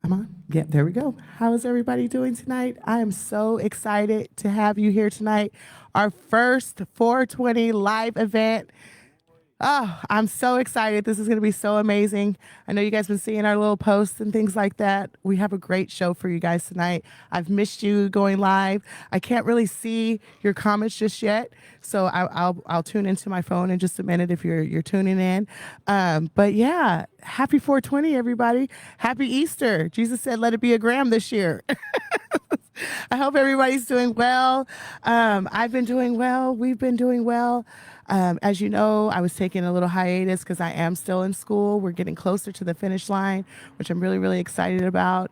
Come on. Yeah, there we go. How is everybody doing tonight? I am so excited to have you here tonight. Our first 420 live event. Oh, I'm so excited. This is going to be so amazing. I know you guys been seeing our little posts and things like that. We have a great show for you guys tonight. I've missed you going live. I can't really see your comments just yet, so I'll tune into my phone in just a minute if you're tuning in. But yeah, happy 420, everybody. Happy Easter. Jesus said, "Let it be a gram this year." I hope everybody's doing well. I've been doing well. We've been doing well. As you know, I was taking a little hiatus because I am still in school. We're getting closer to the finish line, which I'm really, really excited about.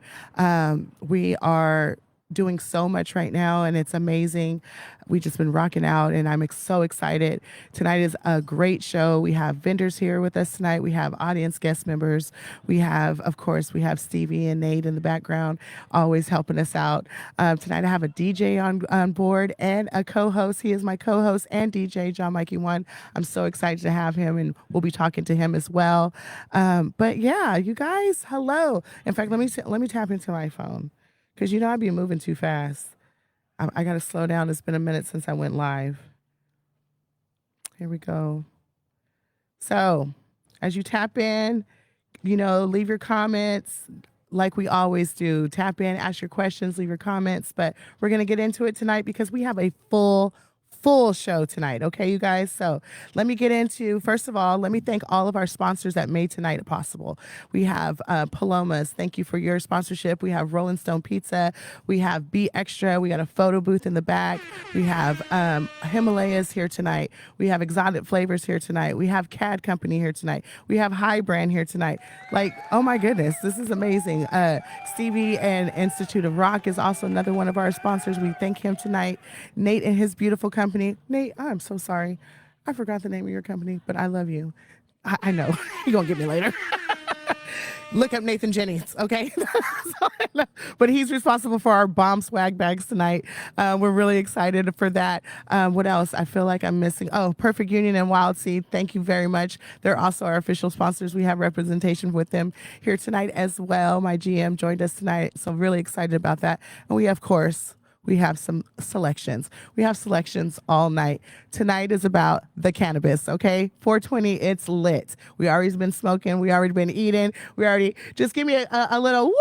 We are doing so much right now, and it's amazing. We just been rocking out, and I'm so excited. Tonight is a great show. We have vendors here with us tonight. We have audience guest members. We have, of course, we have Stevie and Nate in the background, always helping us out. Tonight I have a DJ on board and a co-host. He is my co-host and DJ, Jah Mikey One. I'm so excited to have him, and we'll be talking to him as well. But yeah, you guys, hello. In fact, let me tap into my phone because you know I'd be moving too fast. I got to slow down. It's been a minute since I went live. Here we go. So, as you tap in, leave your comments like we always do. Tap in, ask your questions, leave your comments. But we're going to get into it tonight because we have a full show tonight. Okay, you guys? So let me get into, first of all, let me thank all of our sponsors that made tonight possible. We have Palomas. Thank you for your sponsorship. We have Rolling Stone Pizza. We have Be Extra. We got a photo booth in the back. We have Himalayas here tonight. We have Exotic Flavors here tonight. We have CAD Company here tonight. We have High Brand here tonight. Like, oh my goodness, this is amazing. Stevie and Institute of Rock is also another one of our sponsors. We thank him tonight. Nate and his beautiful company. Nate, I'm so sorry. I forgot the name of your company, but I love you. I know. You're going to get me later. Look up Nathan Jennings, okay? But he's responsible for our bomb swag bags tonight. We're really excited for that. What else? I feel like I'm missing. Oh, Perfect Union and Wild Seed. Thank you very much. They're also our official sponsors. We have representation with them here tonight as well. My GM joined us tonight, so I'm really excited about that. And we, of course, we have some selections. We have selections all night. Tonight is about the cannabis, okay? 420, it's lit. We already been smoking. We already been eating. Just give me a little woo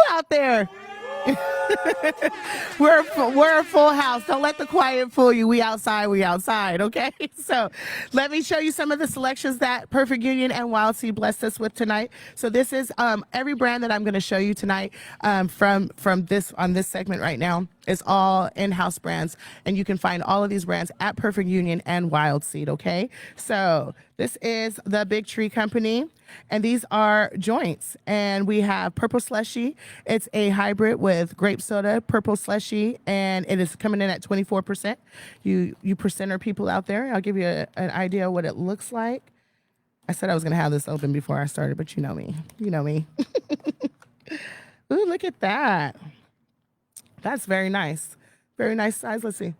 out there. we're a full house. Don't let the quiet fool you. We outside, okay? So let me show you some of the selections that Perfect Union and Wild Seed blessed us with tonight. So this is every brand that I'm going to show you tonight from this on this segment right now is all in-house brands, and you can find all of these brands at Perfect Union and Wild Seed, okay? So this is the Big Tree Company, and these are joints. And we have Purple Slushy. It's a hybrid with grape soda, Purple Slushy, and it is coming in at 24%. You percenter people out there, I'll give you an idea of what it looks like. I said I was going to have this open before I started, but you know me. You know me. Ooh, look at that. That's very nice. Very nice size. Let's see.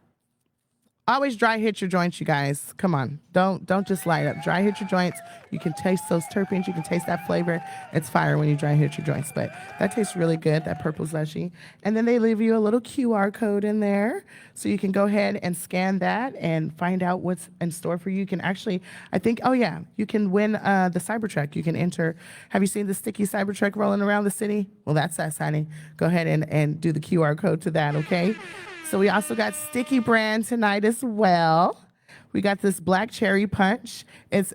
Always dry hit your joints, you guys. Come on. Don't just light up. Dry hit your joints. You can taste those terpenes. You can taste that flavor. It's fire when you dry hit your joints. But that tastes really good, that purple slushy. And then they leave you a little QR code in there. So you can go ahead and scan that and find out what's in store for you. You can actually, I think, oh yeah, you can win the Cybertruck. You can enter. Have you seen the sticky Cybertruck rolling around the city? Well, that's us, honey. Go ahead and do the QR code to that, okay? So we also got Sticky Brand tonight as well. We got this Black Cherry Punch. It's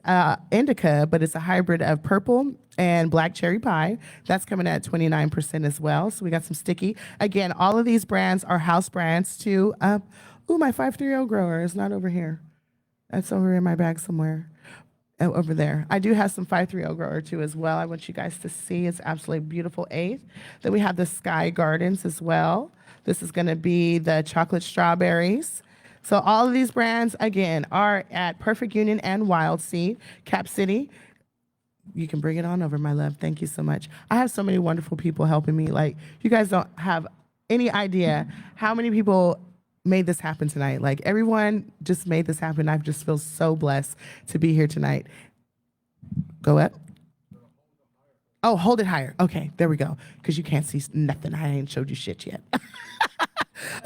indica, but it's a hybrid of purple and black cherry pie. That's coming at 29% as well. So we got some Sticky. Again, all of these brands are house brands too. Ooh, my 530 grower is not over here. That's over in my bag somewhere. Over there. I do have some 530 grower too as well. I want you guys to see. It's absolutely beautiful eighth. Then we have the Sky Gardens as well. This is going to be the chocolate strawberries. So all of these brands, again, are at Perfect Union and Wild Seed. Cap City, you can bring it on over, my love. Thank you so much. I have so many wonderful people helping me. Like, you guys don't have any idea how many people made this happen tonight. Like, everyone just made this happen. I just feel so blessed to be here tonight. Go up. Oh, hold it higher. Okay, there we go. Because you can't see nothing. I ain't showed you shit yet.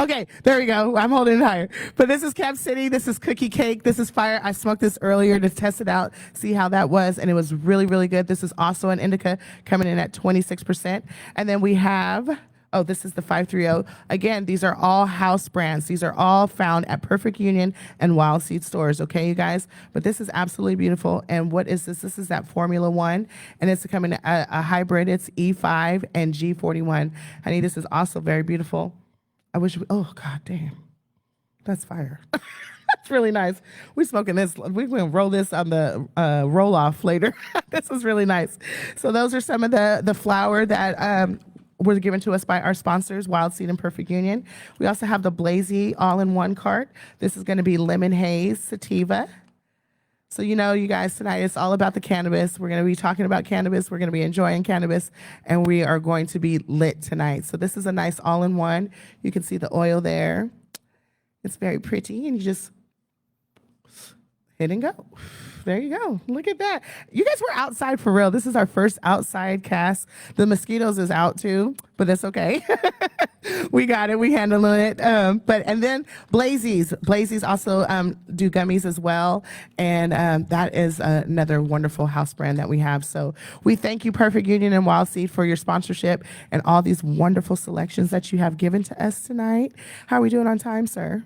Okay, there we go. I'm holding it higher. But this is Cap City. This is Cookie Cake. This is Fire. I smoked this earlier to test it out, see how that was, and it was really, really good. This is also an indica coming in at 26%. And then we have, oh, this is the 530. Again, these are all house brands. These are all found at Perfect Union and Wild Seed stores, okay, you guys? But this is absolutely beautiful. And what is this? This is that Formula One, and it's coming a hybrid. It's E5 and G41. Honey, this is also very beautiful. I wish, oh, God damn. That's fire. That's really nice. We're smoking this. We're going to roll this on the roll off later. This is really nice. So those are some of the flour that were given to us by our sponsors, Wild Seed and Perfect Union. We also have the Blazy all-in-one cart. This is going to be lemon haze sativa. So, you know, you guys, tonight it's all about the cannabis. We're going to be talking about cannabis. We're going to be enjoying cannabis, and we are going to be lit tonight. So this is a nice all-in-one. You can see the oil there. It's very pretty, and you just hit and go. There you go. Look at that. You guys were outside for real. This is our first outside cast. The mosquitoes is out too, but that's okay. We got it. We handling it. And then Blazies also do gummies as well. And that is another wonderful house brand that we have. So we thank you, Perfect Union and Wild Seed, for your sponsorship and all these wonderful selections that you have given to us tonight. How are we doing on time, sir?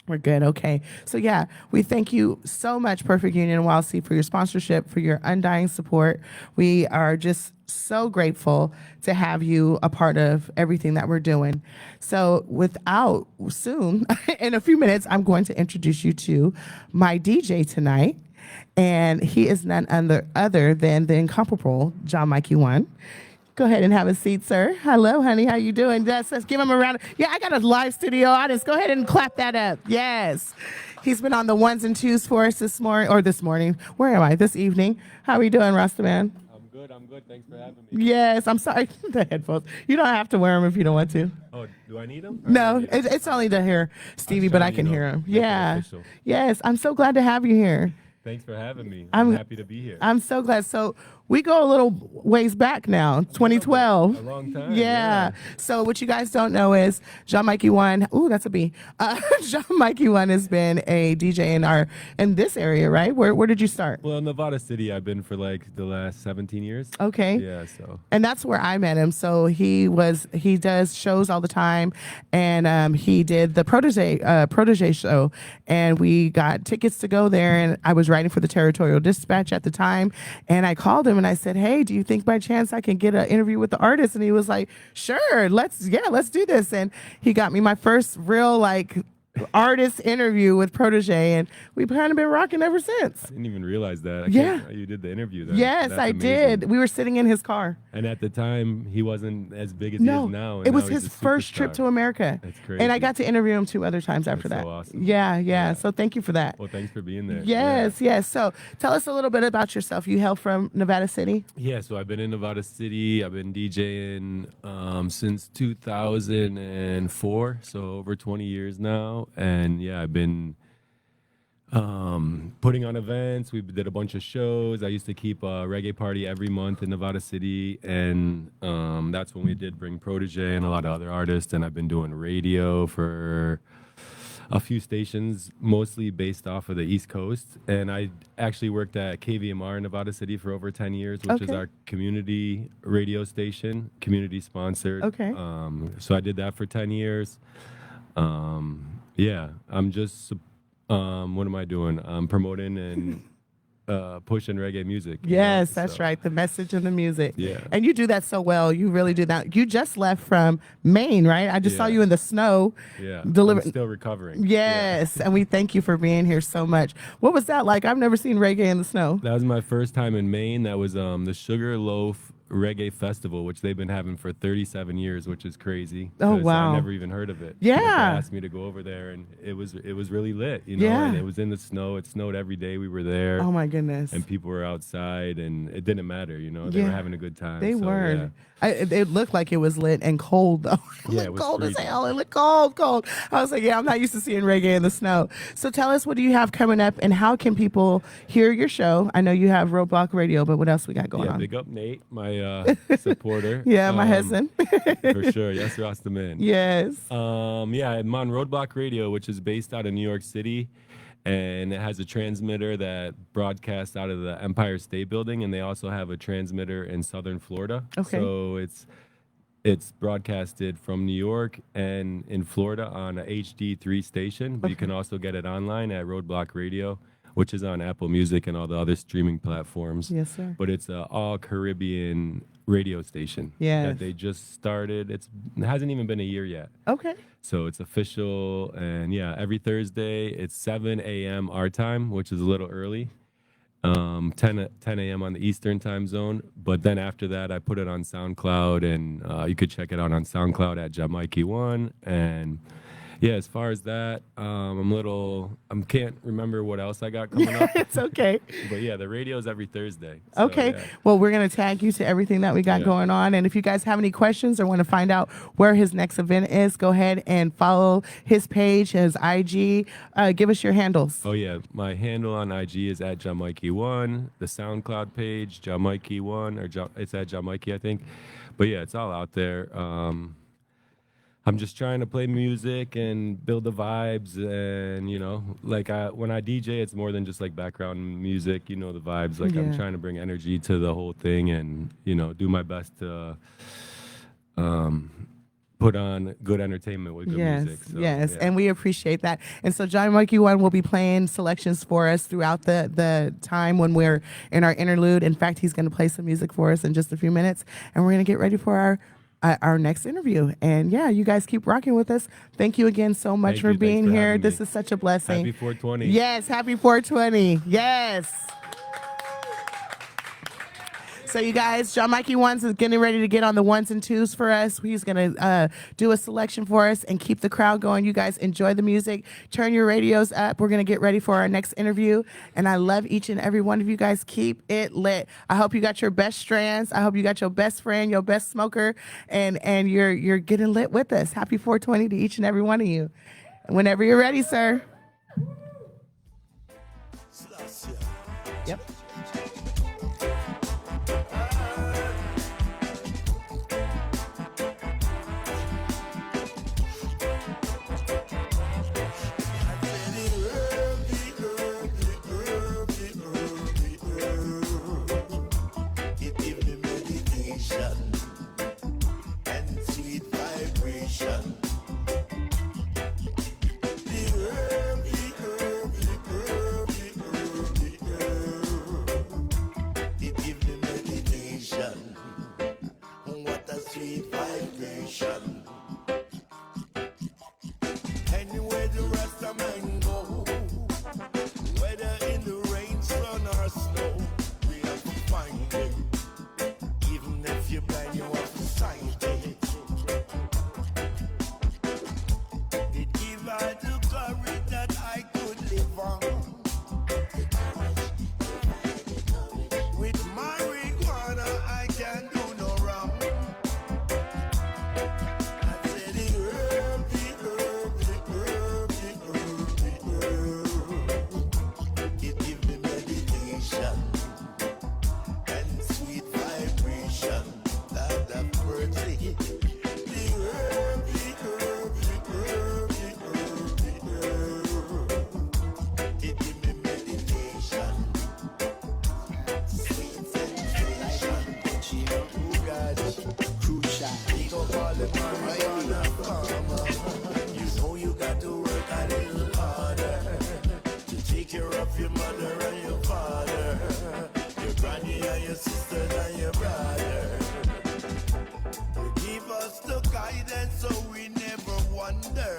We're good. Okay. So yeah, we thank you so much, Perfect Union and Wild Seed, for your sponsorship, for your undying support. We are just so grateful to have you a part of everything that we're doing. So soon, in a few minutes, I'm going to introduce you to my DJ tonight. And he is none other than the incomparable Jah Mikey one. Go ahead and have a seat, sir. Hello, honey. How you doing? Let's give him a round. Yeah, I got a live studio audience. Go ahead and clap that up. Yes. He's been on the ones and twos for us this morning. Where am I? This evening. How are we doing, Rastaman? I'm good. Thanks for having me. Yes, I'm sorry. The headphones. You don't have to wear them if you don't want to. Oh, do I need them? No, it's only to hear Stevie, but I can hear him. Yeah. Yes, I'm so glad to have you here. Thanks for having me. I'm happy to be here. I'm so glad. So we go a little ways back now, 2012. A long time. Yeah. So what you guys don't know is Jah Mikey one. Ooh, that's a B. Jah Mikey one has been a DJ in this area, right? Where did you start? Well, Nevada City, I've been for like the last 17 years. Okay. Yeah. So. And that's where I met him. So he does shows all the time, and he did the Protege show, and we got tickets to go there. And I was writing for the Territorial Dispatch at the time, and I called him and I said, "Hey, do you think by chance I can get an interview with the artist?" And he was like, "Sure, let's do this." And he got me my first real artist interview with Protege, and we've kind of been rocking ever since. I didn't even realize that. You did the interview. Yes, I did. We were sitting in his car. And at the time, he wasn't as big as he is now. It was his first trip to America. That's crazy. And I got to interview him 2 other times after that. So awesome. Yeah. So thank you for that. Well, thanks for being there. Yes. So tell us a little bit about yourself. You hail from Nevada City? Yeah, so I've been in Nevada City. I've been DJing since 2004, so over 20 years now. And yeah, I've been putting on events. We did a bunch of shows. I used to keep a reggae party every month in Nevada City, and that's when we did bring Protege and a lot of other artists. And I've been doing radio for a few stations, mostly based off of the East Coast. And I actually worked at KVMR in Nevada City for over 10 years, which is our community radio station, community sponsored. Okay. So I did that for 10 years. Yeah, I'm just, what am I doing? I'm promoting and pushing reggae music. Yes, that's right. The message and the music. Yeah. And you do that so well. You really do that. You just left from Maine, right? I just saw you in the snow. Yeah. I'm still recovering. Yes. Yeah. And we thank you for being here so much. What was that like? I've never seen reggae in the snow. That was my first time in Maine. That was the Sugar Loaf reggae festival, which they've been having for 37 years, which is crazy. Oh, 'cause wow. I never even heard of it. Yeah. But they asked me to go over there, and it was really lit, you know. Yeah. And it was in the snow. It snowed every day we were there. Oh my goodness. And people were outside, and it didn't matter, you know. They were Yeah. having a good time. They so, were. yeah. It looked like it was lit and cold though. It Yeah, looked it was cold as freezing. hell. It looked cold. I was like, yeah, I'm not used to seeing reggae in the snow. So tell us, what do you have coming up, and how can people hear your show? I know you have Roadblock Radio, but what else we got going Yeah, on? big up Nate, my supporter. Yeah, my husband. For sure. Yes, Rastaman. Yes. Yeah, I'm on Roadblock Radio, which is based out of New York City, and it has a transmitter that broadcasts out of the Empire State Building, and they also have a transmitter in Southern Florida. Okay. So it's broadcasted from New York and in Florida on a HD3 station, but you can also get it online at Roadblock Radio, which is on Apple Music and all the other streaming platforms. Yes, sir. But it's a all Caribbean radio station. Yes. That they just started. It hasn't even been a year yet. Okay. So it's official, and yeah, every Thursday it's 7 a.m. our time, which is a little early. 10 a.m. on the Eastern time zone. But then after that, I put it on SoundCloud, and you could check it out on SoundCloud at Jah Mikey 1. And yeah, as far as that, I can't remember what else I got coming up. It's okay. But yeah, the radio's every Thursday. So, Okay. yeah. Well, we're going to tag you to everything that we got Yeah. going on. And if you guys have any questions or want to find out where his next event is, go ahead and follow his page, his IG. Give us your handles. Oh yeah, my handle on IG is at Jah Mikey 1. The SoundCloud page, Jah Mikey 1, it's at Jah Mikey, I think. But yeah, it's all out there. I'm just trying to play music and build the vibes, and you know, like when I DJ, it's more than just like background music. You know, the vibes. Like I'm Yeah. trying to bring energy to the whole thing, and you know, do my best to put on good entertainment with good music. So, yes, yeah. and we appreciate that. And so Jah Mikey 1 will be playing selections for us throughout the time when we're in our interlude. In fact, he's going to play some music for us in just a few minutes, and we're going to get ready for our next interview. And yeah, you guys keep rocking with us. Thank you again so much Thank for you. Thanks being for here. having This me. is such a blessing. Happy 420. Yes, happy 420. Yes. So you guys, Jah Mikey 1's is getting ready to get on the 1s and 2s for us. He's going to do a selection for us and keep the crowd going. You guys enjoy the music. Turn your radios up. We're going to get ready for our next interview. And I love each and every one of you guys. Keep it lit. I hope you got your best strands. I hope you got your best friend, your best smoker, and you're getting lit with us. Happy 420 to each and every one of you. Whenever you're ready, sir. Yep. And sweet vibration. It give me meditation. What a sweet vibration. Anywhere the rest of man go, whether in the rain, sun or snow, we have to find him. Even if you're blind, you have to sight it. It give I the courage that I could live on. With marijuana, I can do no wrong. I said the herb, the herb, the herb, the herb, the herb. It give me meditation and sweet vibration. That of mercy. The herb, the herb, the herb, the herb, the herb. It give me meditation. Sweet sensation. Oh God, crucial. We go call it marijuana farmer. You know you got to work a little harder to take care of your mother and your father, your granny and your sister and your brother. Give us the guidance so we never wonder.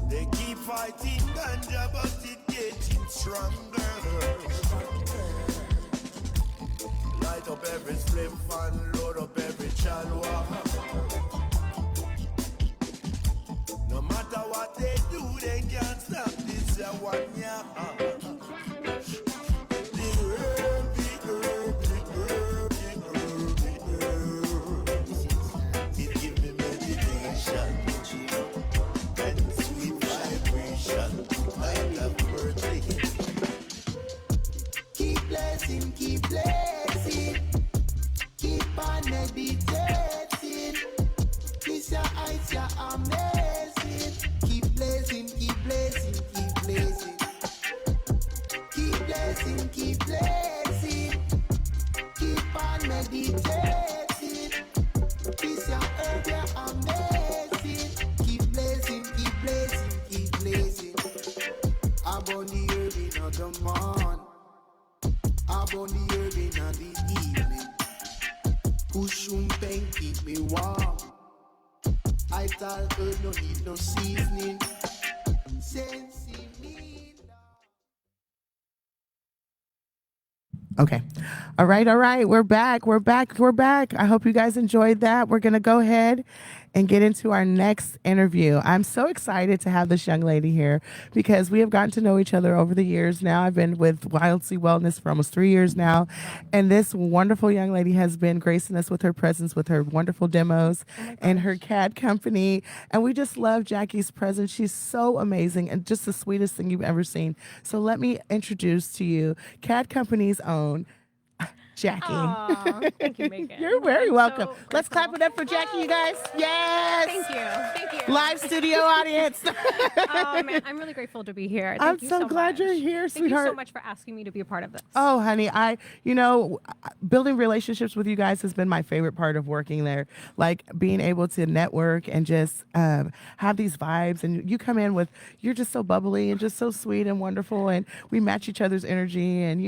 They keep fighting ganja, but it getting stronger. up every spliff and load up every chalwa. No matter what they do, they can't stop this one, yeah. The herb, the herb, the herb, the herb, the herb. It give me meditation and sweet vibration like a birthday. Keep blessing, keep blessing, keep on meditating. This your eyes, you're amazing. Keep blessing, keep blessing, keep blessing. Keep blessing, keep blessing. Keep on meditating. This your herb, you're amazing. Keep blessing, keep blessing, keep blessing. I'm on the herb in the morning. I'm on the herb in the evening. Push pain, keep me warm. I tell her no need no seasoning. Sensing me. Okay. All right. We're back. I hope you guys enjoyed that. We're going to go ahead and get into our next interview. I'm so excited to have this young lady here because we have gotten to know each other over the years now. I've been with Wild Sea Wellness for almost 3 years now. And this wonderful young lady has been gracing us with her presence, with her wonderful demos and her CAD company. And we just love Jackie's presence. She's so amazing and just the sweetest thing you've ever seen. So let me introduce to you CAD Company's own Jackie. Aw, thank you, Megan. You're very I'm welcome. so Let's clap it grateful. up for Jackie, you guys. Yes. Thank you. Live studio audience. Oh, man, I'm really grateful to be here. I'm Thank you so glad much. you're here, Thank you sweetheart. so much for asking me to be a part of this. Oh, honey, building relationships with you guys has been my favorite part of working there. Like being able to network and just have these vibes. And you come in you're just so bubbly and just so sweet and wonderful. And we match each other's energy. And,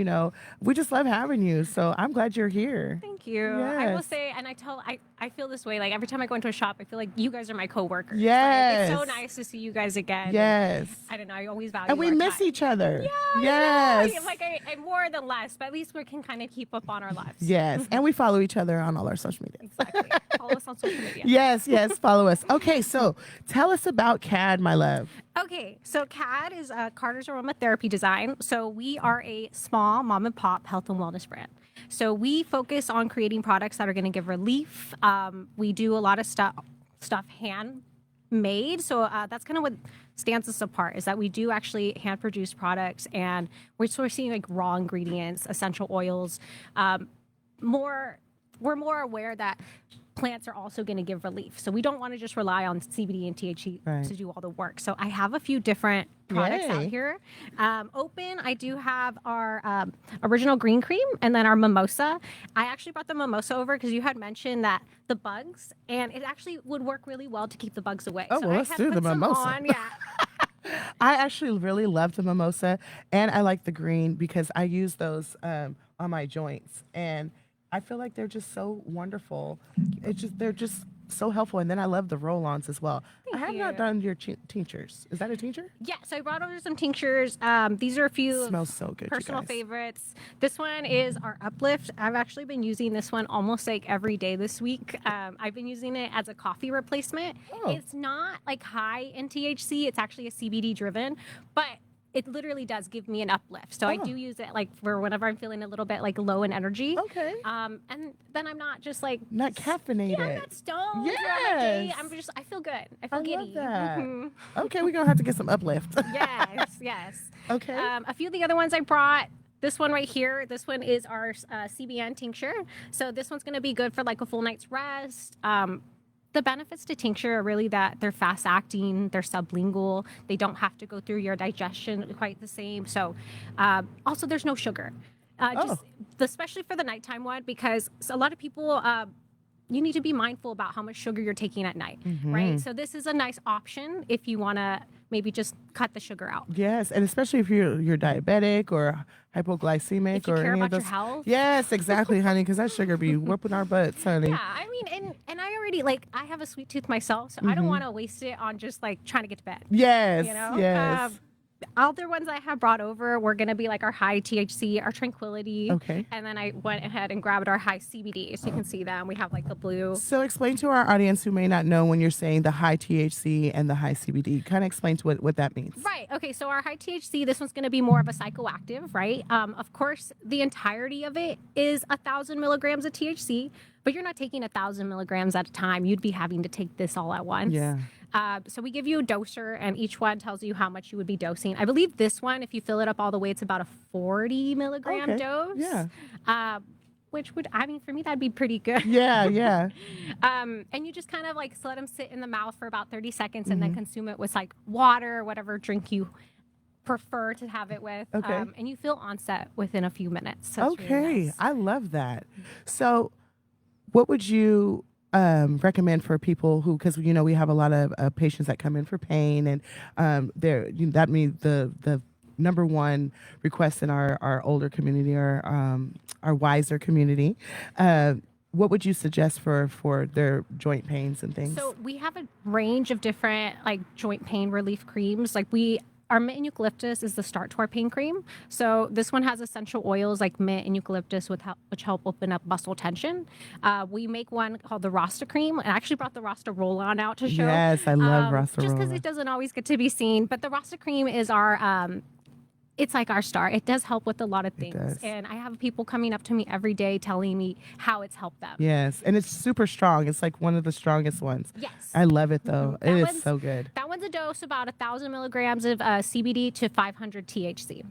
we just love having you. So I'm glad you're here. Thank you. I will Yes. say, and I feel this way, like every time I go into a shop, I feel like you guys are my coworkers. Yes. Like, it's so nice to see you guys again. Yes. And I don't know, I always value And we our miss time. each other. Yeah, Yes. like I more than less, but at least we can kind of keep up on our lives. Yes. And we follow each other on all our social media. Exactly. Follow us on social media. Yes, follow us. Okay, so tell us about CAD, my love. Okay, so CAD is Carter's Aromatherapy Design. So we are a small mom and pop health and wellness brand. So we focus on creating products that are going to give relief. We do a lot of stuff handmade. So that's kind of what stands us apart is that we do actually hand produce products and we're sourcing like raw ingredients, essential oils. We're more aware that plants are also going to give relief. So we don't want to just rely on CBD and THC Right. to do all the work. So I have a few different products out Yay. here. I do have our original green cream and then our mimosa. I actually brought the mimosa over because you had mentioned that the bugs, and it actually would work really well to keep the bugs away. Oh, so well, I let's had do put the some mimosa. on. Yeah. I actually really love the mimosa, and I like the green because I use those on my joints, and I feel like they're just so wonderful. They're just so helpful, and then I love the roll-ons as well. I have not you. done your tinctures. Is that a tincture? Yeah, so I brought over some tinctures. These are a few Smells so good, you personal guys. favorites. This one is our Uplift. I've actually been using this one almost like every day this week. I've been using it as a coffee replacement. Oh. It's not like high in THC. It's actually a CBD driven, but it literally does give me an uplift. So I Oh. do use it like for whenever I'm feeling a little bit like low in energy. Okay. And then I'm not just like Not caffeinated. yeah, I'm not stoned. throughout my day. Yes. I feel good. I feel I giddy. love that. Mhm. Okay, we're gonna have to get some uplift. Yes. Okay. A few of the other ones I brought. This one right here. This one is our CBN tincture. So this one's going to be good for like a full night's rest. The benefits to tincture are really that they're fast acting, they're sublingual, they don't have to go through your digestion quite the same. So also there's no sugar. Especially for the nighttime one, because a lot of people you need to be mindful about how much sugar you're taking at night, right? So this is a nice option if you want to maybe just cut the sugar out. Yes, and especially if you're diabetic or hypoglycemic If you or care any about of your those. health. Yes, exactly, honey, because that sugar be whooping our butts, honey. Yeah, I mean, and I already I have a sweet tooth myself, so I don't want to waste it on just like trying to get to bed. Yes, You know, yes. other ones I have brought over were going to be like our high THC, our Tranquility. Okay. And then I went ahead and grabbed our high CBD. So you can see them. We have like the blue. So explain to our audience who may not know when you're saying the high THC and the high CBD. Kind of explain to what that means. Right. Okay. So our high THC, this one's going to be more of a psychoactive, right? Of course, the entirety of it is 1,000 milligrams of THC, but you're not taking 1,000 milligrams at a time. You'd be having to take this all at once. Yeah. So we give you a doser, and each one tells you how much you would be dosing. I believe this one, if you fill it up all the way, it's about a 40 milligram dose. Yeah. Which would, I mean, for me, that'd be pretty good. Yeah, yeah. And you just kind of like let them sit in the mouth for about 30 seconds and then consume it with like water or whatever drink you prefer to have it with. Okay. And you feel onset within a few minutes. So it's Okay. really nice. I love that. So what would you recommend for people who, because we have a lot of patients that come in for pain, and that means the number one request in our older community, or our wiser community. What would you suggest for their joint pains and things? So we have a range of different like joint pain relief creams. Like our mint and eucalyptus is the start to our pain cream. So this one has essential oils like mint and eucalyptus which help open up muscle tension. We make one called the Rasta cream. I actually brought the Rasta roll-on out to show. Yes, I love Rasta just because roll-on. it doesn't always get to be seen. But the Rasta cream is our it's like our star. It does help with a lot of things. does. And I have people coming up to me every day telling me how it's helped them. Yes, and it's super strong. It's like one of the strongest ones. Yes. I love it though. That It is one's- so good. That one's a dose about 1,000 milligrams of CBD to 500 THC.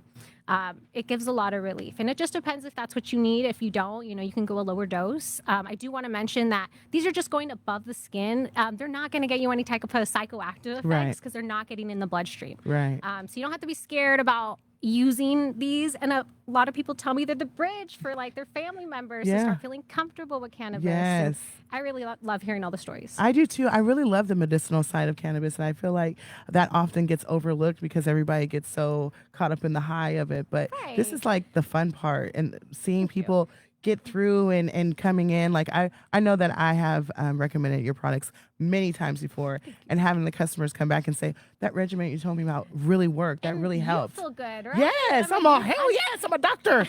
It gives a lot of relief, and it just depends if that's what you need. If you don't, you can go a lower dose. I do want to mention that these are just going above the skin. They're not going to get you any type of psychoactive effects Right. because they're not getting in the bloodstream. Right. So you don't have to be scared about using these, and a lot of people tell me they're the bridge for like their family members to Yeah. start feeling comfortable with cannabis. Yes. And I really love hearing all the stories. I do too. I really love the medicinal side of cannabis, and I feel like that often gets overlooked because everybody gets so caught up in the high of it. But this Right. is like the fun part, and seeing people get through and coming in. Like I know that I have recommended your products many times before, and having the customers come back and say, that regimen you told me about really worked. That And really you helped. feel good, right? Yes, I I'm mean, all, hell yes, I'm a doctor.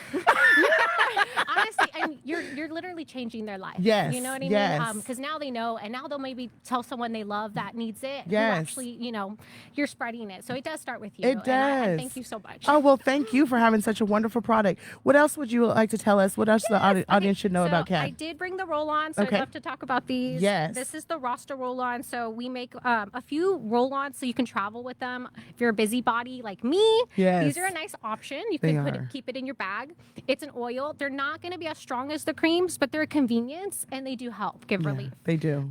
Honestly, and you're literally changing their life. Yes, You know what I yes. mean? Because now they know, and now they'll maybe tell someone they love that needs it. Yes. Who actually, you're spreading it. So it does start with you. It And does. thank you so much. Oh, well, thank you for having such a wonderful product. What else would you like to tell us? What else the audience should know so about I CAD? did bring the roll-on, so Okay. I'd love to talk about these. Yes. This is the Rasta roll-on. So we make a few roll-ons so you can travel with them. If you're a busybody like me, Yes. these are a nice option. You They can are. keep it in your bag. It's an oil. They're not going to be as strong as the creams, but they're a convenience, and they do help give relief. They do.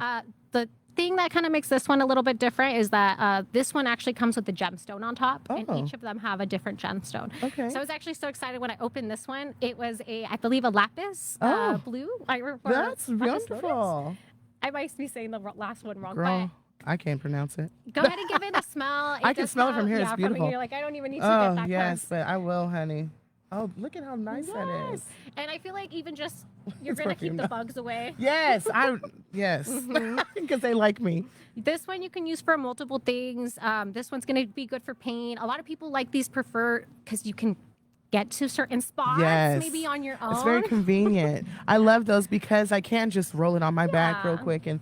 The thing that kind of makes this one a little bit different is that this one actually comes with a gemstone on top, and Oh. each of them have a different gemstone. Okay. So I was actually so excited when I opened this one. It was I believe, a lapis Oh. blue. That's lapis wonderful. lotus. I might be saying the last one wrong, Girl, I can't pronounce it. but go ahead and give it a smell. I can does smell it have- from here. It's yeah, beautiful. From here, like I don't even need to Oh, get that yes, close. but I will, honey. Oh, look at how nice that is. Yes. And I feel like even just you're It's gonna perfume keep the now. bugs away. Yes, yes, because they like me. This one you can use for multiple things. This one's going to be good for pain. A lot of people like these prefer because you can get to certain spots Yes. maybe on your own. It's very convenient. I love those because I can just roll it on my back real Yeah. quick, and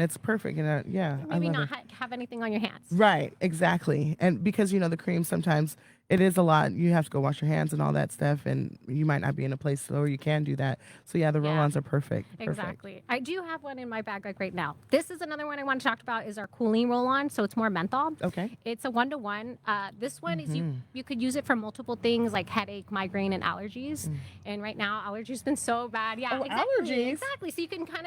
it's perfect. And I maybe love not it. have anything on your hands. Right, exactly. And because the cream sometimes it is a lot. You have to go wash your hands and all that stuff, and you might not be in a place where you can do that. So the roll-ons are perfect. Exactly. I do have one in my bag like right now. This is another one I want to talk about is our cooling roll-on. So it's more menthol. Okay. It's a 1-to-1. This one is you could use it for multiple things like headache, migraine, and allergies. And right now allergies been so bad. Yeah, Oh, exactly. allergies? Exactly. So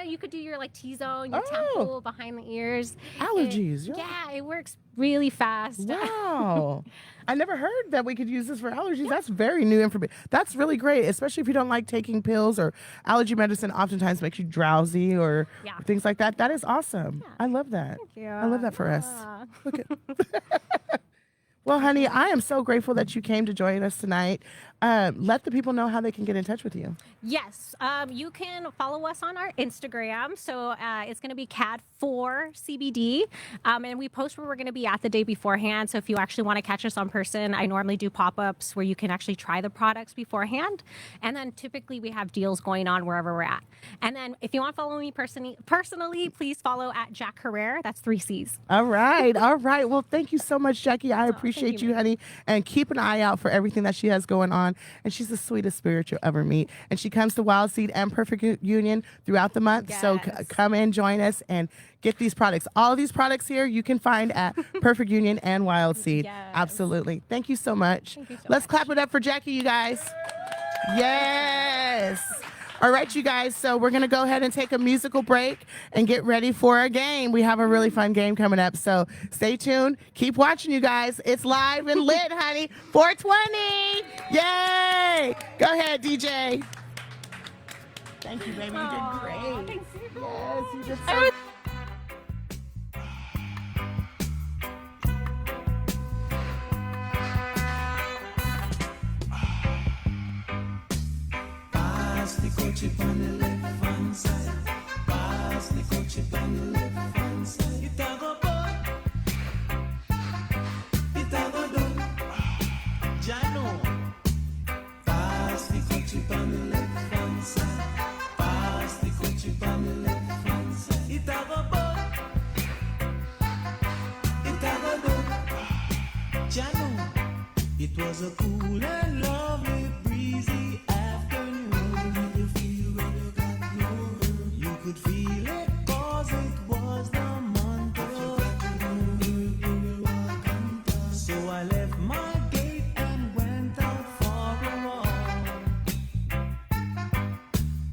you could do your like T-zone, your Oh. temple, behind the ears. Allergies, yeah. Yeah, it works really fast. Wow. I never heard that we could use this for allergies. That's very new information. That's really great, especially if you don't like taking pills, or allergy medicine oftentimes makes you drowsy or Yeah. things like that. That is awesome. I love that. Yeah. I love that for us. Yeah. Look at Well, honey, I am so grateful that you came to join us tonight. let the people know how they can get in touch with you. Yes, you can follow us on our Instagram. So it's going to be CAD4CBD. And we post where we're going to be at the day beforehand. So if you actually want to catch us on person, I normally do pop-ups where you can actually try the products beforehand. And then typically we have deals going on wherever we're at. And then if you want to follow me personally, please follow at Jack Herrera. That's 3 C's. All right. All right. Well, thank you so much, Jackie. I appreciate you, honey. And keep an eye out for everything that she has going on. And she's the sweetest spirit you'll ever meet. And she comes to Wild Seed and Perfect Union throughout the month. Yes. So come in, join us, and get these products. All of these products here you can find at Perfect Union and Wild Seed. Yes. Absolutely. Thank you so much. Thank you so Let's much. clap it up for Jackie, you guys. Yes. All right, you guys. So we're going to go ahead and take a musical break and get ready for a game. We have a really fun game coming up. So stay tuned. Keep watching, you guys. It's live and lit, honey. 420. Yay. Go ahead, DJ. Thank you, baby. You did great. Thanks. Yes, you did so Pass the coach on the left hand side. Pass the coach on the left hand side. It a go good. It a go done. Jano. Pass the coach on the left hand side. Pass the coach on the left hand side. It a go good. It a go done. Jano. It was a cool and lovely breezy afternoon. You feel when you got no hurt. You could feel it 'cause it was the month of June. So I left my gate and went out for a walk.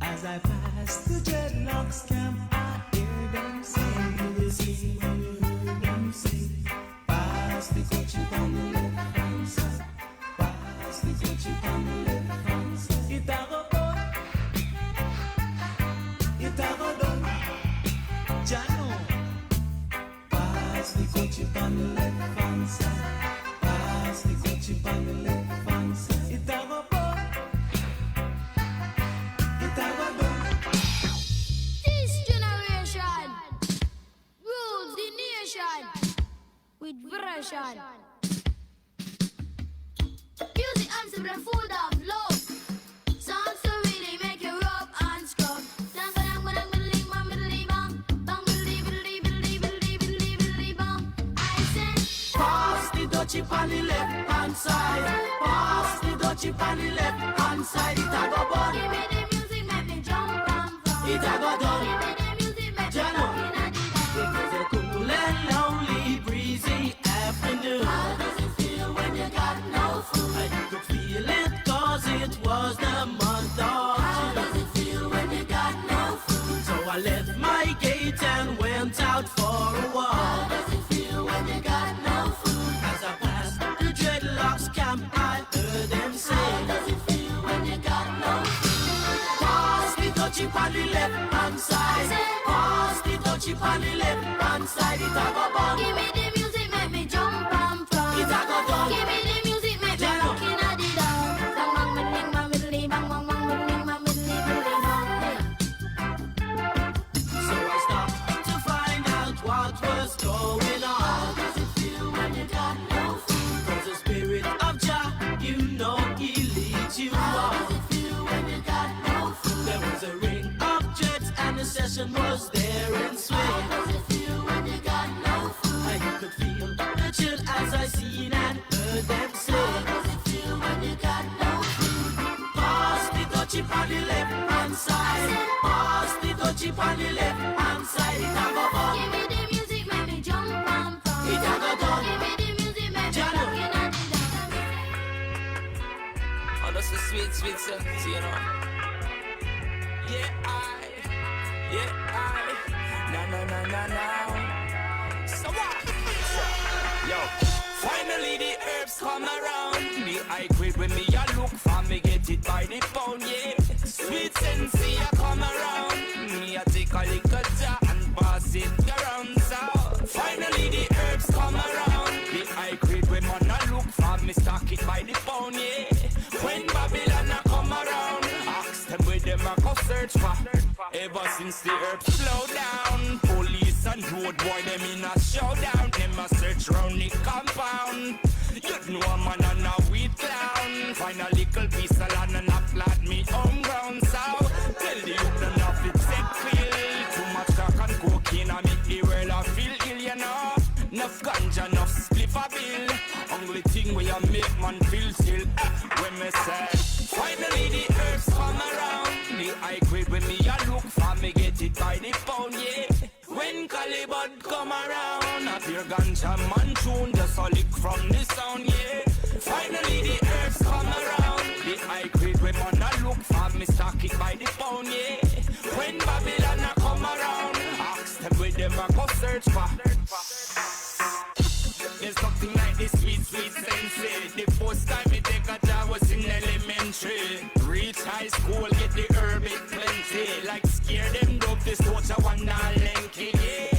As I passed the dreadlocks camp, I hear them sing. You see when you hear them sing. Pass the coach on the left hand side. Pass the coach on the left hand side. It a go good. It a go done. Jano. Pass the coach on the left hand side. Pass the coach on the left hand side. It a go good. It a go done. This generation rules the nation with version. Music and the food of love. Songs to really make you rub and scrub. Dang, dang, dang, biddly, bang, biddly, bang. Bang, biddly, biddly, biddly, biddly, biddly, biddly, bang. I said, Pass the dutchie on the left hand side. Pass the dutchie on the left hand side. It a go bun. give me the music, make me jump and from. It a go done. Give me the music, make me Jano. walk in a It was a cool and lonely, breezy afternoon. How does it feel when you got no food? And you could feel it 'cause it was the month of How June. does it feel when you got no food? So I left my gate and went out for a How walk. does it feel when you got no food? As I passed the dreadlocks camp, I heard them How say, does it feel when you got no food? Pass the dutchie on the left hand side. Pass the dutchie on the left hand side. It a go bun. Give me the music, make me jump and from. It a go done. Give me the music, make me Jano. walk in a the dark. Bang bang biddling, bang biddly, bang bang bang biddling, bang biddly, biddly, bang. So I stopped to find out what was going How on. does it feel when you got no food? 'Cause the spirit of Jah, you know he leads you How on. does it feel when you got no food? There was a ring of jets and the session was there in How swing. does it feel when you got no food? And you could feel the chill as I seen and heard them How sing. does it feel when you got no food? Pass the dutchie on the left hand side. Pass the dutchie on the left hand side. It a go bun. Give me the music, make me jump and from. It a go done. Give me the music, make me Jano. walk in a the dark. Oh, that's a sweet, sweet song, you know. Yeah, no. So what? Yo, finally the herbs come around. Me I quit when me a look for me get it by the pound, yeah. Sweet sensei a come around. Me a take a little jar and pass it around. So finally the herbs come around. Me I quit when man a look for me stock it by the pound, yeah. When search for. Ever since the herbs slow down, police and road boy them in a showdown. Them a search round the compound. You know a man and a weed clown. Find a little piece of land and a flat me home ground. So tell the youth them not to take pill. Too much crack and cocaine and make the world a feel ill, you know. Enough ganja, enough spliff a bill. Only thing where you make man feel still. When me say, finally the herbs come around. The high grade when me a look for, me get it by the pound, yeah. When Calibut come around, a pure ganja man tune, just a lick from the sound, yeah. Finally the herbs come around. The high grade when man a look for, me stock it by the pound, yeah. When Babylon a come around, ask them where them a go search for. There's nothing like this sweet sensei. The first time me take a job was in elementary. Reach high school, get the herb it plenty. Like scare them dope, this watch a one lanky, yeah.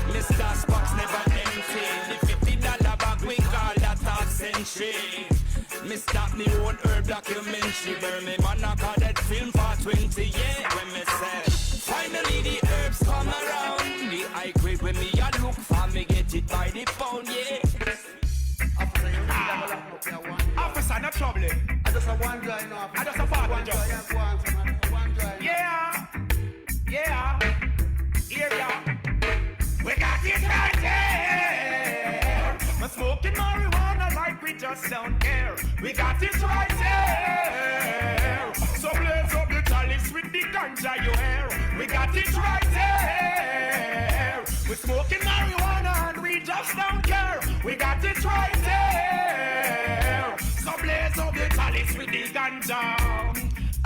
Mr. Spock's never empty. The $50 bag we call that half century. Me stop me own herb documentary. Burn me man I call that film for 20, yeah. When me say, finally the herbs come around. The high grade when me a look for, me get it by the pound, yeah. Officer, no trouble. I just have one guy now. I just a part just. One guy. Yeah, yeah, yeah. We got it right there. We're smoking marijuana like we just don't care. We got it right there. So blaze up the chalice with the ganja you hear. We got it right there. We're smoking marijuana and we just don't care. We got it right there. So blaze up the chalice with the ganja.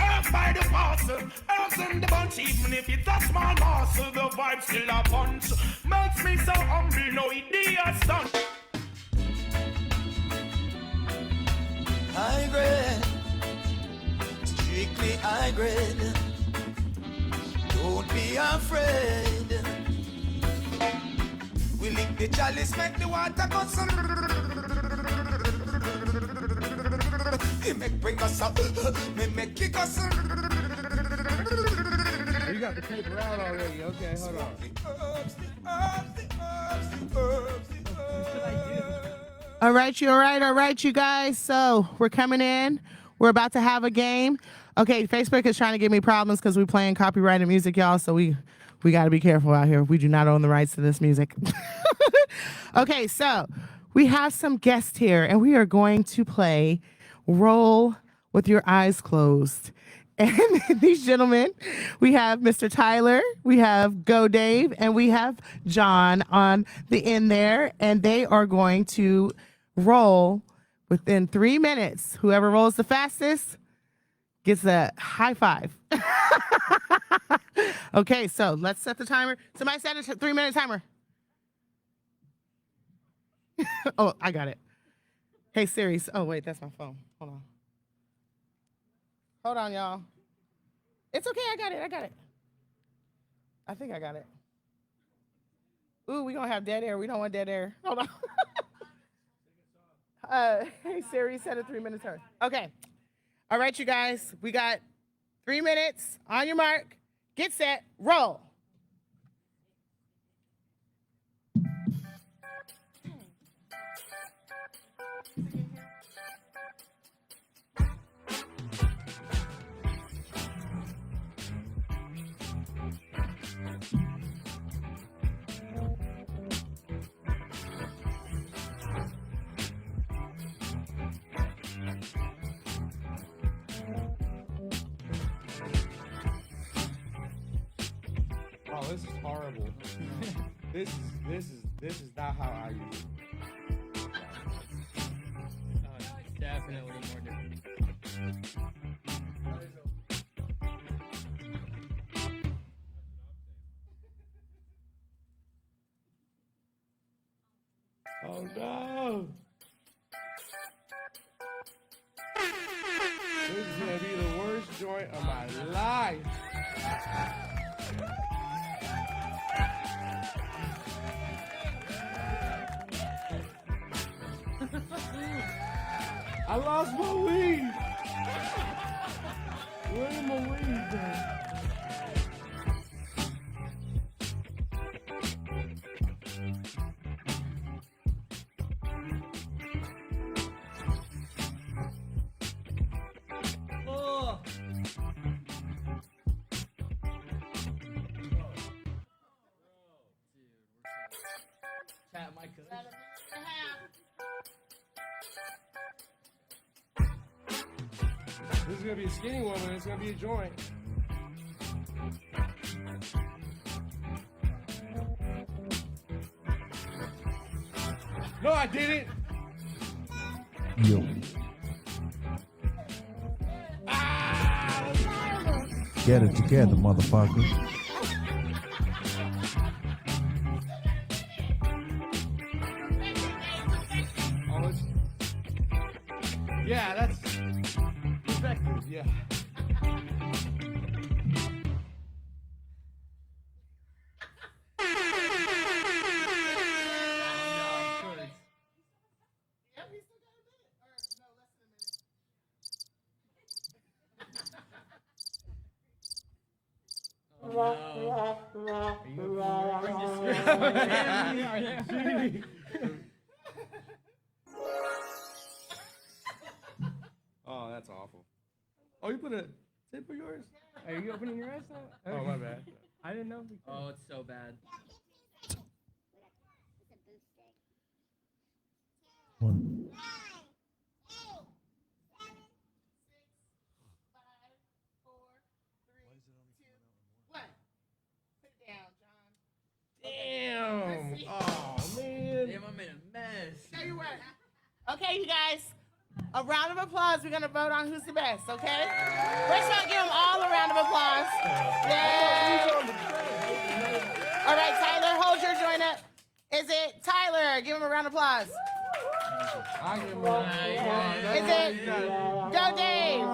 Earth by the parcel, earth in the bunch. Even if it's a small parcel, the vibe still a punch. Makes me so humble, no idea stunt. High grade, strictly high grade. Don't be afraid. We lick the chalice, make the water go so. He make bring us up, me make kick us. You got the paper out already. Okay, hold on. All right, all right, you guys. So we're coming in. We're about to have a game. Okay, Facebook is trying to give me problems because we're playing copyrighted music, y'all. So we got to be careful out here. We do not own the rights to this music. Okay, so we have some guests here, and we are going to play Roll with Your Eyes Closed. And these gentlemen, we have Mr. Tyler, we have Go Dave, and we have John on the end there, and they are going to roll within 3 minutes. Whoever rolls the fastest gets a high five. Okay, so let's set the timer. Somebody set a 3-minute timer. Oh, I got it. Hey, Siri. Oh, wait, that's my phone. Hold on. Hold on, y'all. It's okay. I got it. I think I got it. Ooh, we're going to have dead air. We don't want dead air. Hold on. Hey, Siri, set a 3-minute timer. Okay. All right, you guys. We got 3 minutes. On your mark. Get set. Roll. Oh, this is horrible. This is not how I use it. Definitely more different. Oh no! This is gonna be the worst joint of my life. I lost my weed. Where my weed at? Oh. Chat my coach. This is gonna be a skinny one, and it's gonna be a joint. No, I didn't. Yo. Get it together, motherfucker. Oh, it's... Yeah, that's perspective. Yeah. Oh, that's awful. Oh, you put a tip for yours? Are you opening your eyes now? Oh, my bad. I didn't know. Oh, it's so bad. One. Damn. Oh, man. Damn, I'm in a mess. Tell you what. Okay, you guys. A round of applause. We're gonna vote on who's the best. Okay. First of all, give them all a round of applause. Yay! All right, Tyler, hold your joint up. Is it Tyler? Give him a round of applause. I give him a... Is it Go Dave?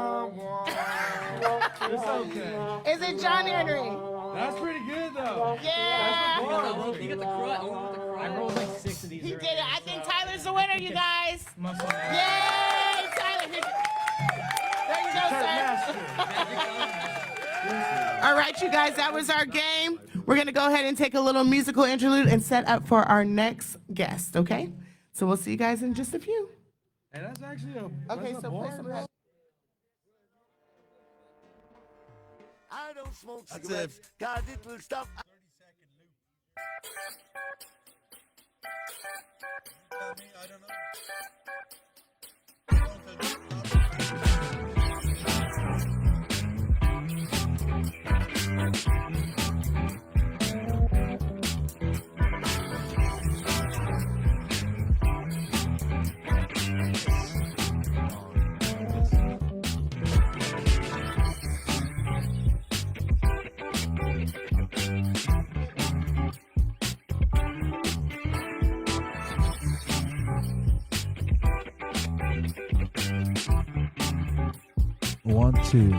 It's okay. Is it John Henry? That's pretty good, though. Yeah. You got the crud. I rolled like 6 of these. He did already, it. I think so- Tyler's the winner, you guys. Muscle. Yay, Tyler. There you go, sir. All right, you guys, that was our game. We're going to go ahead and take a little musical interlude and set up for our next guest, okay? So we'll see you guys in just a few. And that's actually a... Okay, that's a so play bar, some... bro. I don't smoke cigarettes, cause it will stop. 30-second loop. Tell me, I don't know. One, two.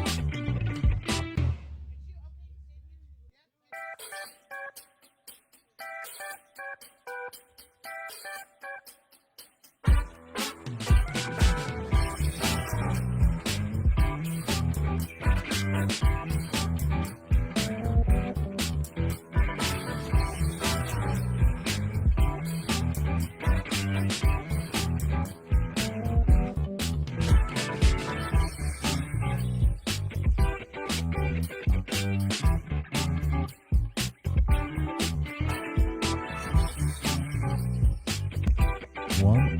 One.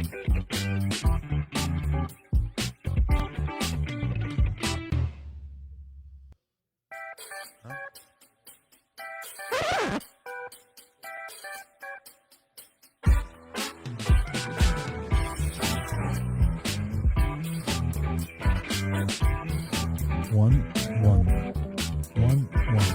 One, one, one, one.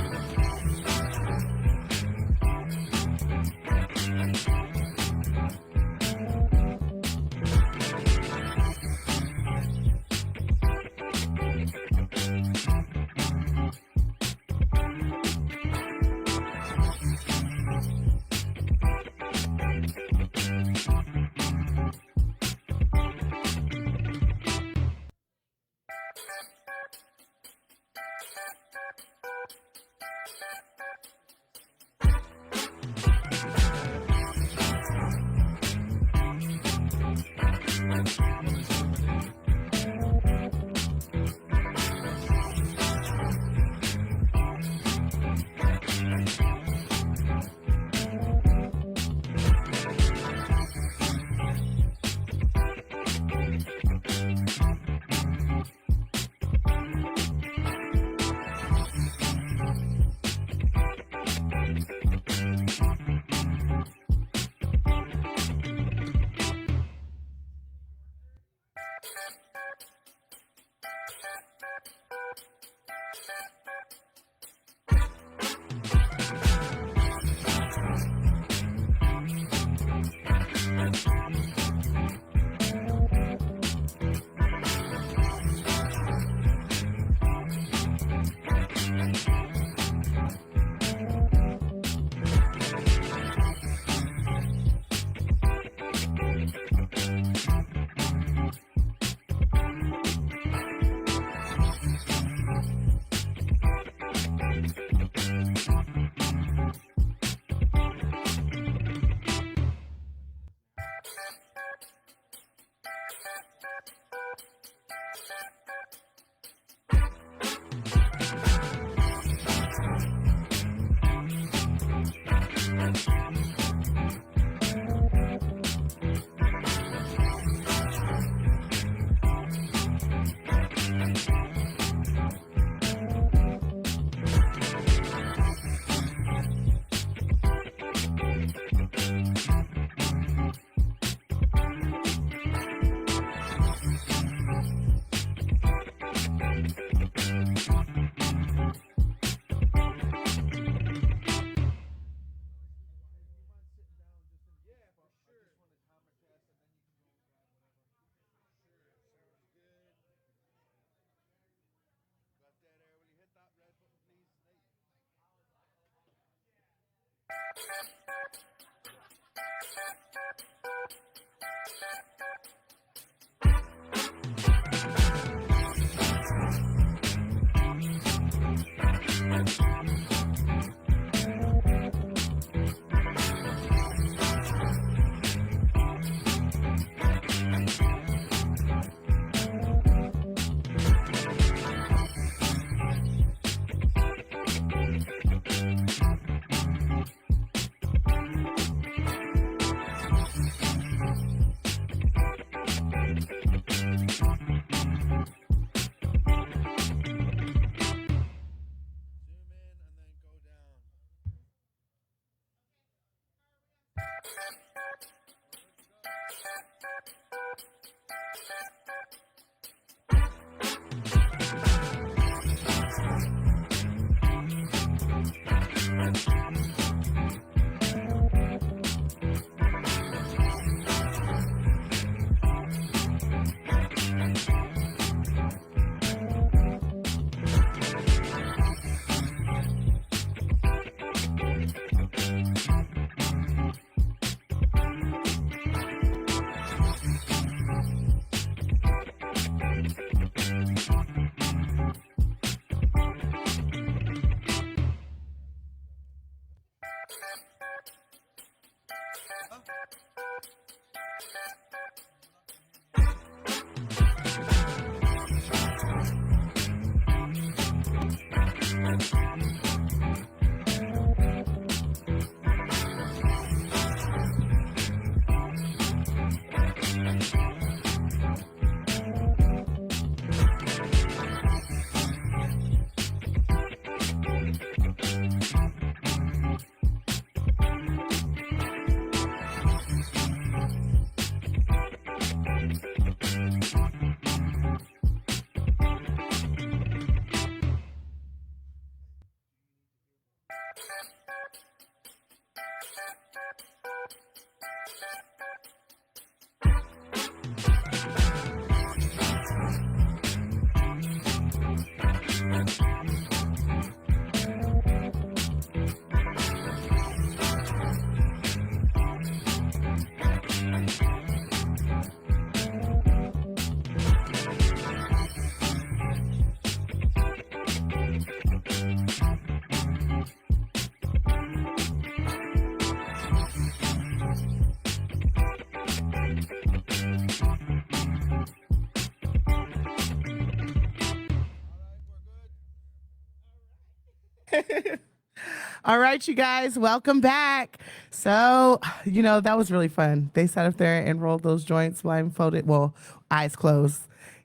All right, you guys, welcome back. So, that was really fun. They sat up there and rolled those joints blindfolded, well, eyes closed.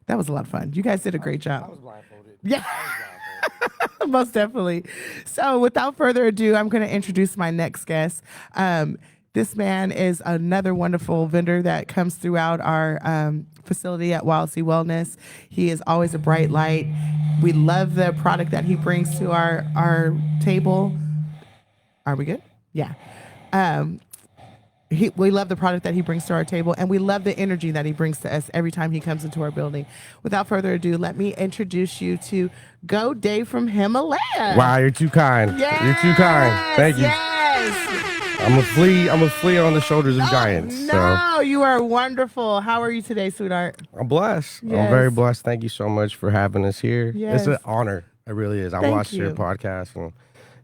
That was a lot of fun. You guys did a great job. I was blindfolded. Yeah. Most definitely. So without further ado, I'm going to introduce my next guest. This man is another wonderful vendor that comes throughout our facility at Wild Sea Wellness. He is always a bright light. We love the product that he brings to our table. Are we good? Yeah. We love the product that he brings to our table, and we love the energy that he brings to us every time he comes into our building. Without further ado, let me introduce you to Go Dave from Himalaya. Wow, you're too kind. Yes, You're too kind. Thank you. Yes. I'm a flea on the shoulders of giants. No, you are wonderful. How are you today, sweetheart? So I'm blessed. Yes. I'm very blessed. Thank you so much for having us here. Yes. It's an honor. It really is. I Thank watched your you. podcast and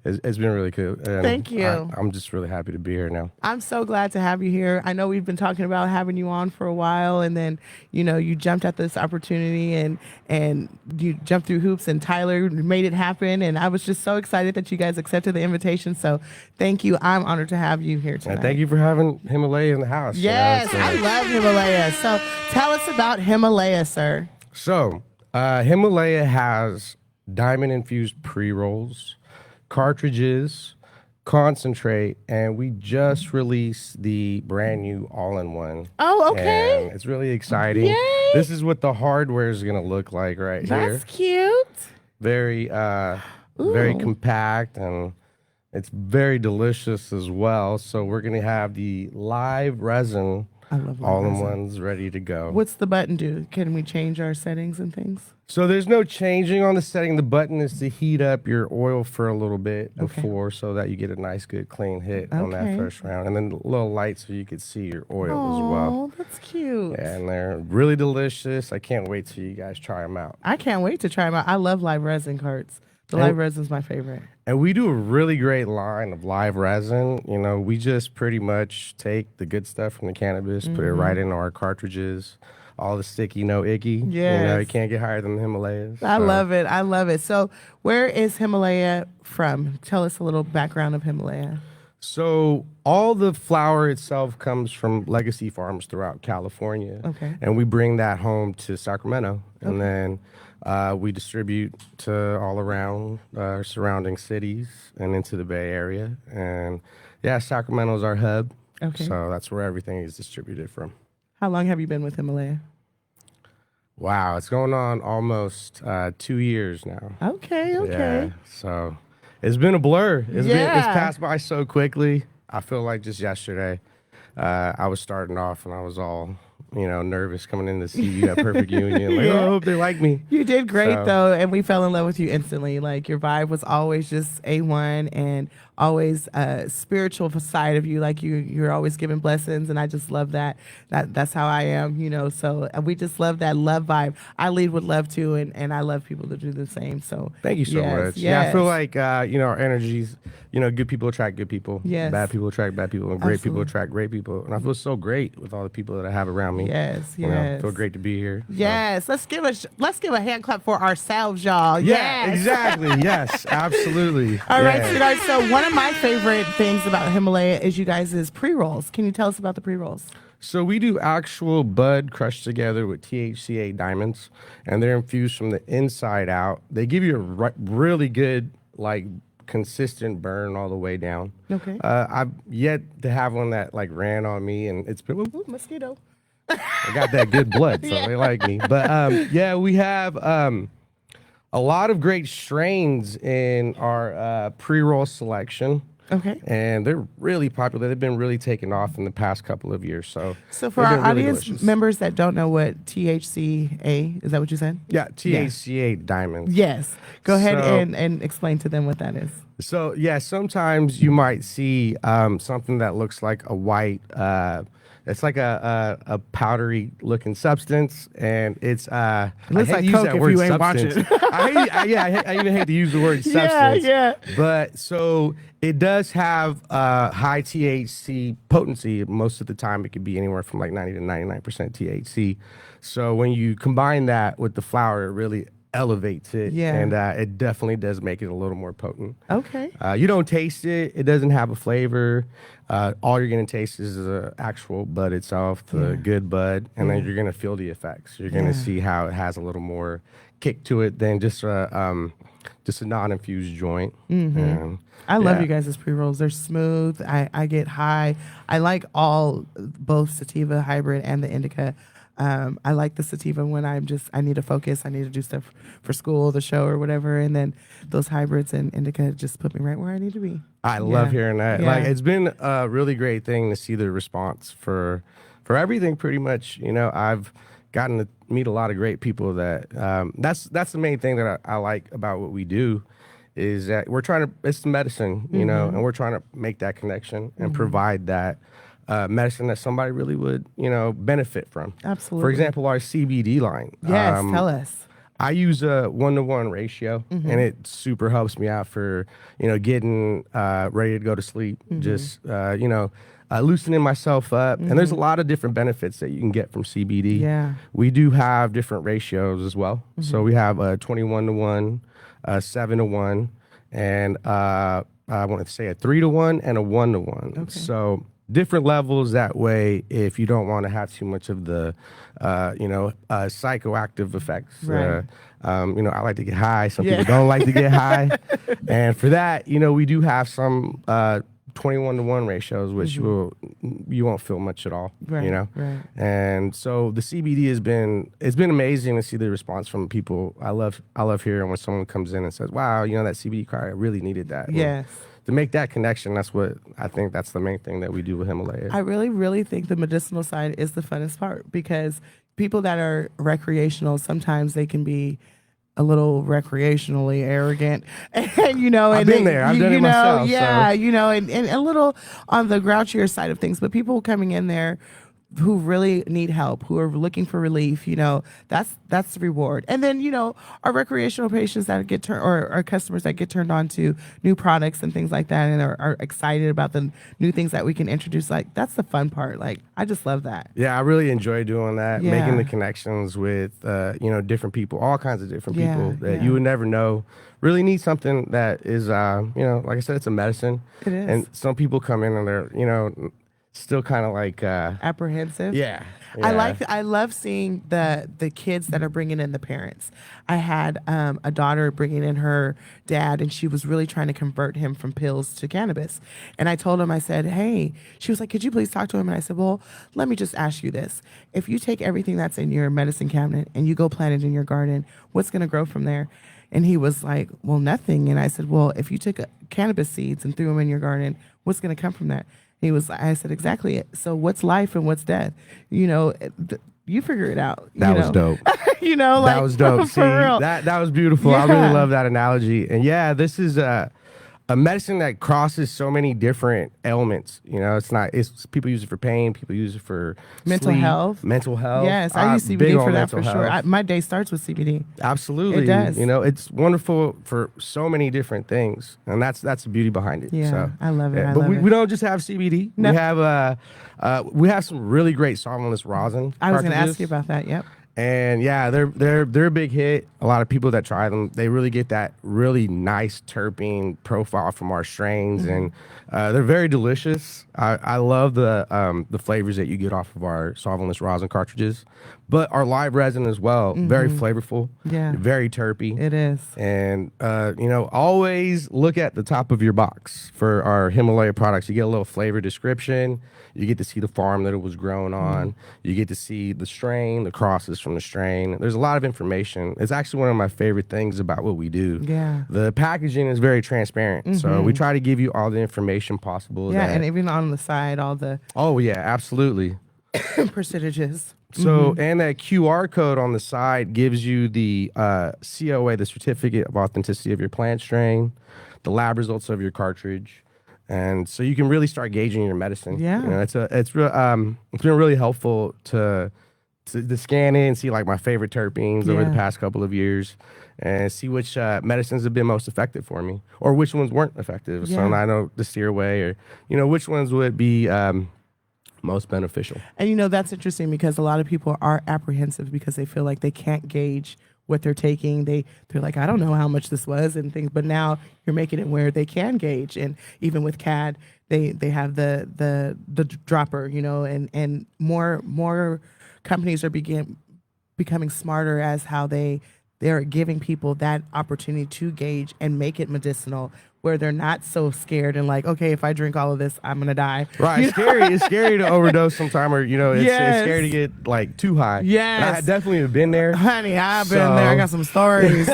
it's been really cool. And Thank you. I'm just really happy to be here now. I'm so glad to have you here. I know we've been talking about having you on for a while, and then you jumped at this opportunity and you jumped through hoops, and Tyler made it happen, and I was just so excited that you guys accepted the invitation. So thank you. I'm honored to have you here tonight. And thank you for having Himalaya in the house. Yes, You know, I love Himalaya. So tell us about Himalaya, sir. So, Himalaya has diamond infused pre-rolls, cartridges, concentrate, and we just released the brand new all-in-one. Oh, okay. And it's really exciting. Yay. This is what the hardware is going to look like right here. That's cute. Very very compact, and it's very delicious as well. So we're going to have the live resin I love live all in resin. ones ready to go. What's the button do? Can we change our settings and things? So there's no changing on the setting. The button is to heat up your oil for a little bit before, so that you get a nice, good, clean hit on that Okay. first round, and then a little light so you could see your oil as well. Oh, that's cute. Yeah, and they're really delicious. I can't wait till you guys try them out. I can't wait to try them out. I love live resin carts. The And- live resin's my favorite. And we do a really great line of live resin. You know, we just pretty much take the good stuff from the cannabis, put it right into our cartridges. All the sticky, no icky. You know, Yes. you can't get higher than the Himalayas. I So- love it. I love it. So, where is Himalaya from? Tell us a little background of Himalaya. So all the flower itself comes from legacy farms throughout California. Okay. And we bring that home to Sacramento. And then we distribute to all around our surrounding cities and into the Bay Area. And yeah, Sacramento's our hub. Okay. So that's where everything is distributed from. How long have you been with Himalaya? Wow, it's going on almost 2 years now. Okay. Yeah, so it's been a blur. It's passed by so quickly. I feel like just yesterday, I was starting off and I was all, nervous coming in to see you at Perfect Union. Like, oh, I hope they like me. You did great So- though, and we fell in love with you instantly. Like your vibe was always just A1, and always a spiritual side of you. Like you're always giving blessings, and I just love that. That's how I am, So we just love that love vibe. I lead with love too, and I love people to do the same. So Thank you so yes, much. Yeah, I feel yes. like, our energies, good people attract good people. Yes. Bad people attract bad people. And great people Absolutely. attract great people. And I feel so great with all the people that I have around me. Yes, You know, yes. feel great to be here. So- Yes, let's give a hand clap for ourselves, y'all. Yeah, Yes. exactly. Yes, absolutely. All right, Yeah. sweetheart. So one of my favorite things about Himalaya is you guys' pre-rolls. Can you tell us about the pre-rolls? So we do actual bud crushed together with THCA diamonds, and they're infused from the inside out. They give you a really good, consistent burn all the way down. Okay. I've yet to have one that ran on me, and it's been. Ooh, mosquito. I got that good blood, so they like me. But we have a lot of great strains in our pre-roll selection. Okay. And they're really popular. They've been really taking off in the past couple of years. So So for they've our been really audience delicious. members that don't know what THCA, is that what you said? Yeah, THCA diamonds. Yes. Go ahead So- and explain to them what that is. So yeah, sometimes you might see something that looks like a white. It's like a powdery looking substance, and it's. I looks hate like to use Coke that if word you ain't watching. substance. I even hate to use the word substance. Yeah. But so it does have high THC potency. Most of the time, it could be anywhere from 90 to 99% THC. So when you combine that with the flower, it really elevates it. Yeah. And it definitely does make it a little more potent. Okay. You don't taste it. It doesn't have a flavor. All you're going to taste is the actual bud itself, the good bud, and then you're going to feel the effects. You're going to see how it has a little more kick to it than just a non-infused joint. And, I love yeah. you guys' pre-rolls. They're smooth. I get high. I like both sativa hybrid and the indica. I like the sativa when I need to focus. I need to do stuff for school, the show, or whatever. And then those hybrids and indica just put me right where I need to be. I love hearing that. Yeah. It's been a really great thing to see the response for everything. Pretty much, I've gotten to meet a lot of great people. That's the main thing that I like about what we do, is that we're trying to. It's medicine, and we're trying to make that connection and provide that medicine that somebody really would, benefit from. Absolutely. For example, our CBD line. Yes, tell us. I use a 1-to-1 ratio, and it super helps me out for, getting ready to go to sleep, just, loosening myself up. And there's a lot of different benefits that you can get from CBD. Yeah. We do have different ratios as well. So we have a 21-to-1, a 7-to-1, and I want to say a 3-to-1 and a 1-to-1. Okay. So different levels. That way, if you don't want to have too much of the, psychoactive effects. Right. I like to get high. Some people don't like to get high. And for that, we do have some 21-to-1 ratios, which you won't feel much at all, Right, you know? right. And so the CBD it's been amazing to see the response from people. I love hearing when someone comes in and says, wow, you know, that CBD card, I really needed that. And Yes. to make that connection, that's what I think that's the main thing that we do with Himalaya. I really, really think the medicinal side is the funnest part, because people that are recreational, sometimes they can be a little recreationally arrogant, and you know, I've been there. I've done it myself, Yeah, so. you know, and a little on the grouchier side of things. But people coming in there who really need help, who are looking for relief, you know, that's the reward. And then, you know, our recreational patients that get turned, or our customers that get turned on to new products and things like that, and are excited about the new things that we can introduce. Like, that's the fun part. Like, I just love that. Yeah, I really enjoy doing that, Yeah. making the connections with, you know, different people, all kinds of different Yeah, people that yeah. you would never know really need something that is, you know, like I said, it's a medicine. It is. And some people come in and they're, you know, still kind of like, Apprehensive. yeah. I love seeing the kids that are bringing in the parents. I had a daughter bringing in her dad, and she was really trying to convert him from pills to cannabis. And I told him, I said, hey, she was like, could you please talk to him? And I said, well, let me just ask you this. If you take everything that's in your medicine cabinet and you go plant it in your garden, what's going to grow from there? And he was like, well, nothing. And I said, well, if you took cannabis seeds and threw them in your garden, what's going to come from that? I said, exactly it. So what's life and what's death? You know, you figure it out. That was dope. You know, like, that was dope. for See, real. that was beautiful. Yeah. I really love that analogy. And yeah, this is a medicine that crosses so many different ailments. You know, it's people use it for pain, people use it for Mental sleep, health. mental health. Yes, I use big CBD on for that mental for sure. health. My day starts with CBD. Absolutely. It does. You know, it's wonderful for so many different things. And that's the beauty behind it. Yeah, So, I love it. yeah. I But love we, it. we don't just have CBD. No. We have some really great solventless rosin. I was going to cartridges. ask you about that. Yep. And yeah, they're a big hit. A lot of people that try them, they really get that really nice terpene profile from our strains, and they're very delicious. I love the flavors that you get off of our solventless rosin cartridges, but our live resin as well, very flavorful, Yeah. very terpy. It is. And you know, always look at the top of your box for our Himalaya products. You get a little flavor description. You get to see the farm that it was grown on. You get to see the strain, the crosses from the strain. There's a lot of information. It's actually one of my favorite things about what we do. Yeah. The packaging is very transparent. So we try to give you all the information possible. Yeah, that- and even on the side, all the oh yeah, absolutely. percentages. So, and that QR code on the side gives you the COA, the certificate of authenticity of your plant strain, the lab results of your cartridge. And so you can really start gauging your medicine. Yeah. You know, it's been really helpful to scan in and see like my favorite terpenes over the Yeah. past couple of years and see which medicines have been most effective for me or which ones weren't effective. So Yeah. I know to steer away, or, you know, which ones would be most beneficial. And you know, that's interesting because a lot of people are apprehensive because they feel like they can't gauge what they're taking. They're like, I don't know how much this was and things, but now you're making it where they can gauge. And even with CAD, they have the dropper, you know, and more companies are becoming smarter as how they're giving people that opportunity to gauge and make it medicinal, where they're not so scared and like, okay, if I drink all of this, I'm gonna die. Right, You it's scary. It's scary to overdose sometime, or you know, it's Yes. scary to get like too high. Yes. And I definitely have been there. Honey, I've been there. I got some stories.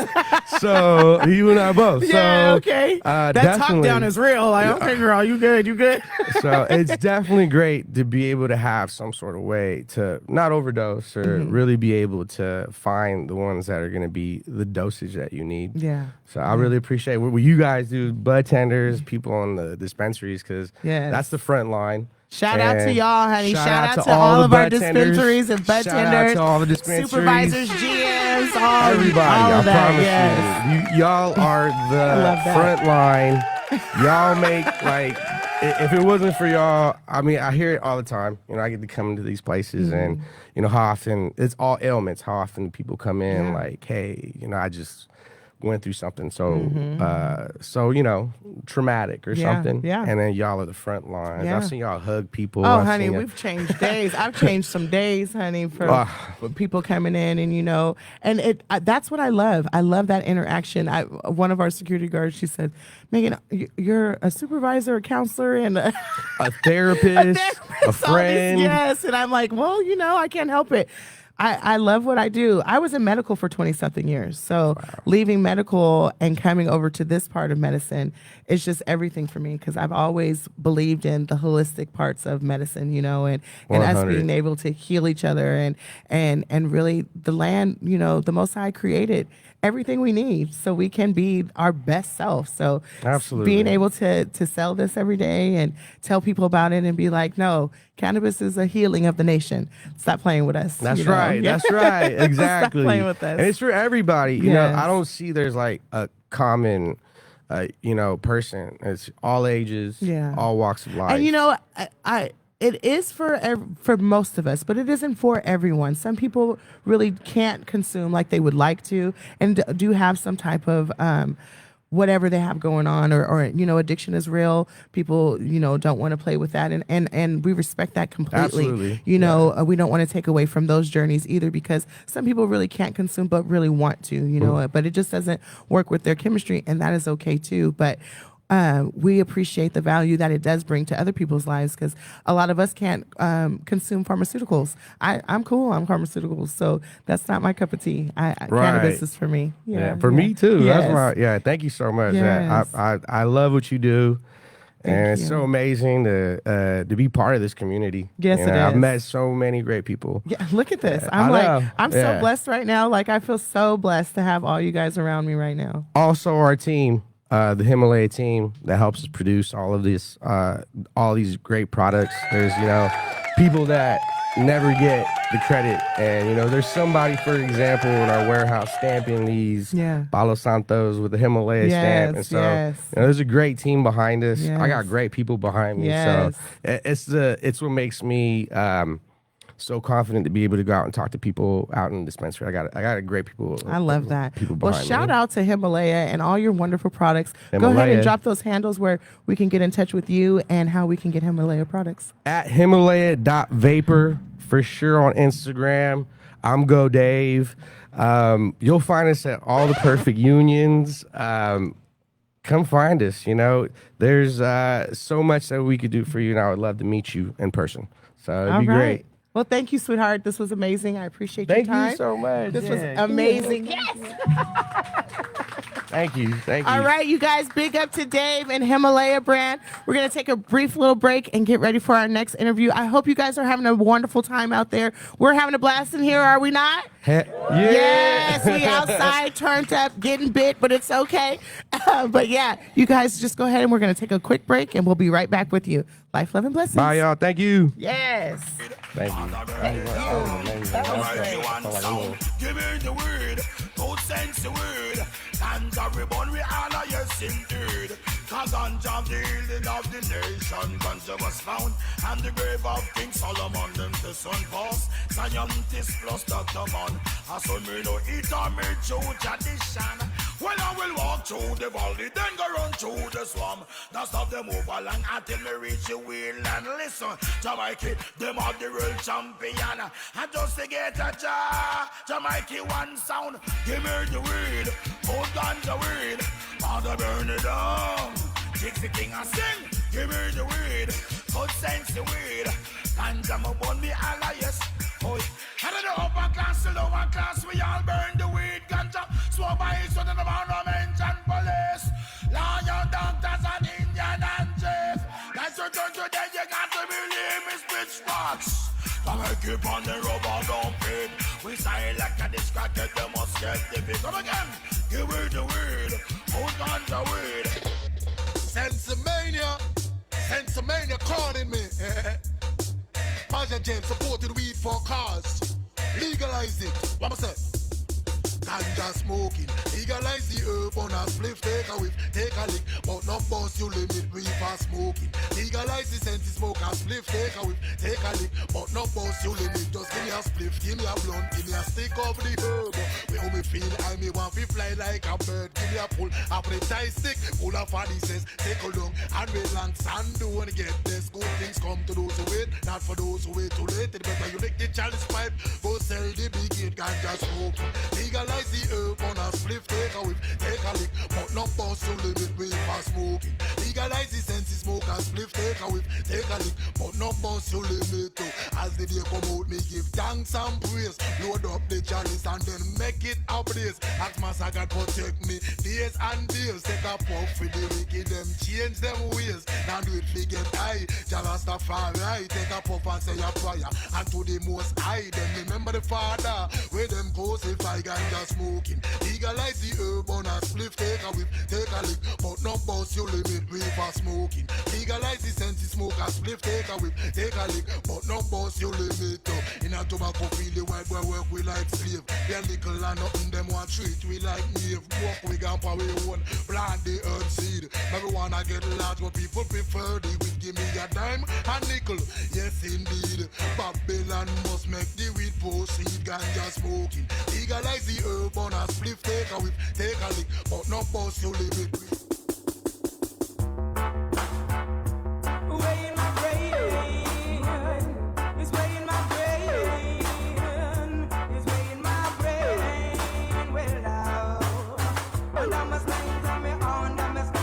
So you and I both. Yeah, so, okay. That top definitely. down is real. Like, okay, girl, you good? You good? So it's definitely great to be able to have some sort of way to not overdose, or really be able to find the ones that are going to be the dosage that you need. Yeah. So I really appreciate what you guys do, bud tenders, people in the dispensaries, because Yes. that's the front line. Shout out to And y'all, honey. Shout out to all all the of our bud tenders. dispensaries and bud Shout out tenders, to all the dispensaries. supervisors, GMs, all Everybody, all I of that. promise Yes. you, y'all are love the that. front line. Y'all make like, if it wasn't for y'all, I mean, I hear it all the time. You know, I get to come into these places, and you know how often it's all ailments. How often people come in Yeah. like, hey, you know, I just went through something. So, so you know, traumatic or Yeah, something. yeah. And then y'all are the front lines. Yeah. I've seen y'all hug people. Oh, I've honey, seen we've changed days. I've changed some days, honey, for people coming in, and and that's what I love. I love that interaction. One of our security guards, she said, "Megan, you're a supervisor, a counselor, and a therapist, a all this, friend." yes, and I'm like, well, I can't help it. I love what I do. I was in medical for 20-something years. So leaving medical and coming over to this part of medicine is just everything for me, because I've always believed in the holistic parts of medicine, and us 100. being able to heal each other and really the land, the Most High created everything we need so we can be our best self. So Absolutely. being able to sell this every day and tell people about it and be like, no, cannabis is a healing of the nation. Stop playing with us. That's right. Yeah. That's right. Exactly. Stop playing with us. And it's for everybody. Yes. I don't see there's like a common, person. It's all ages, Yeah. all walks of life. And it is for most of us, but it isn't for everyone. Some people really can't consume like they would like to, and do have some type of whatever they have going on, or addiction is real. People don't want to play with that, and we respect that completely. Absolutely. We don't want to take away from those journeys either, because some people really can't consume but really want to, but it just doesn't work with their chemistry, and that is okay too. But we appreciate the value that it does bring to other people's lives, because a lot of us can't consume pharmaceuticals. I'm cool on pharmaceuticals, so that's not my cup of tea. Cannabis is for me. For me too. Yes. That's why. Thank you so much. Yes. I love what you do. Thank and it's you. so amazing to be part of this community. Yes, it I've is. met so many great people. Yeah, look at this. I know. I'm so blessed right now. Like, I feel so blessed to have all you guys around me right now. Also, our team, the Himalaya team that helps us produce all of this, all these great products. There's, people that never get the credit. And, there's somebody, for example, in our warehouse stamping these Palo Santos with the Himalaya stamp. And so, there's a great team behind us. Yes. I got great people behind me. Yes. So it's what makes me so confident to be able to go out and talk to people out in the dispensary. I got a great people. I love that. People Well, behind shout me. out to Himalaya and all your wonderful products. Go ahead Himalaya. and drop those handles where we can get in touch with you and how we can get Himalaya products. At Himalaya.vapor for sure on Instagram. I'm Go Dave. You'll find us at all the perfect unions. Come find us. There's so much that we could do for you, and I would love to meet you in person. So it'd be great. Well, thank you, sweetheart. This was amazing. I appreciate your Thank time. you so much. This was amazing. Yes. Thank you. Thank you. All right, you guys, big up to Dave and Himalaya Brand. We're going to take a brief little break and get ready for our next interview. I hope you guys are having a wonderful time out there. We're having a blast in here, are we not? Yes, we outside, turned up, getting bit, but it's okay. But yeah, you guys just go ahead and we're going to take a quick break, and we'll be right back with you. Life, love, and blessings. Bye, y'all. Thank you. Yes. Thank you. Give me the word, good sense the word. Ganja reborn, we all are yes indeed. Cause ganja the healing of the nation. Ganja was found and the grave of King Solomon. Them the son boss, scientist plus Dr. Man. A son me no eat or me chew tradition. Well, I will walk through the valley, then go run through the swamp. Now stop them move along until me reach the wheel and listen. Jah Mikey, them are the world champion. And just to get a Jah Mikey one sound. Give me the weed, hold on the weed. Mother burn it down. Take the king and sing. Give me the weed, good sense the weed. Ganja my bun me Allah yes. Boy, head of the upper class, the lower class, we all burn the weed. Ganja, swore by each other, the monument and police. Lion doctors and Indian and chief. Let's return to them, you got to believe me, bitch box. Come and keep on the rubber dumping. We say like a disconnect, they must get the big. Come again, give me the weed, hold on the weed. Sensimania calling me. Maja James supported weed for cause. Legalize it. What I say? ganja smoking. Legalize the herb on a spliff, take a whiff, take a lick, but not boss you limit reefer smoking. Legalize the sense smoke a spliff, take a whiff, take a lick, but not boss you limit. Just give me a spliff, give me a blunt, give me a stick of the herb. Where me feel I me want to fly like a bird. Give me a pull, appetite stick, full of funny says, take a long and relax and don't get this. Good things come to those who wait, not for those who wait too late. It better you lick the chalice pipe, go sell the big kid ganja smoke. Legalize the herb on a spliff, take a whiff, take a lick, but not boss you limit way for smoking. Legalize the sense smoke a spliff, take a whiff, take a lick, but not boss you limit too. As the day come out, me give thanks and praise. Load up the chalice and then make it a blaze. As Master God protect me days and days. Take a puff for the wicked, them change them ways. Now do it for get high, Jah Rastafari. Take a puff and say a prayer, and to the most high. Then remember the Father, where them goes if I ganja smoking. Legalize the herb on a spliff, take a whiff, take a lick, but not boss you limit way for smoking. Legalize the sense smoke a spliff, take a whiff, take a lick, but not boss you limit to. In a tobacco field, the white boy work we like slave. They're little and nothing, them want treat we like knave. Walk we got power we own, plant the earth seed. Marijuana get large, but people prefer the weed. Give me a dime, a nickel, yes indeed. Babylon must make the weed proceed. Ganja smoking, legalize the herb on a spliff, take a whiff, take a lick, but not boss you limit with. Way in my brain, it's way in my brain, it's way in my brain. Well, now, and I must lay to me on, I must lay,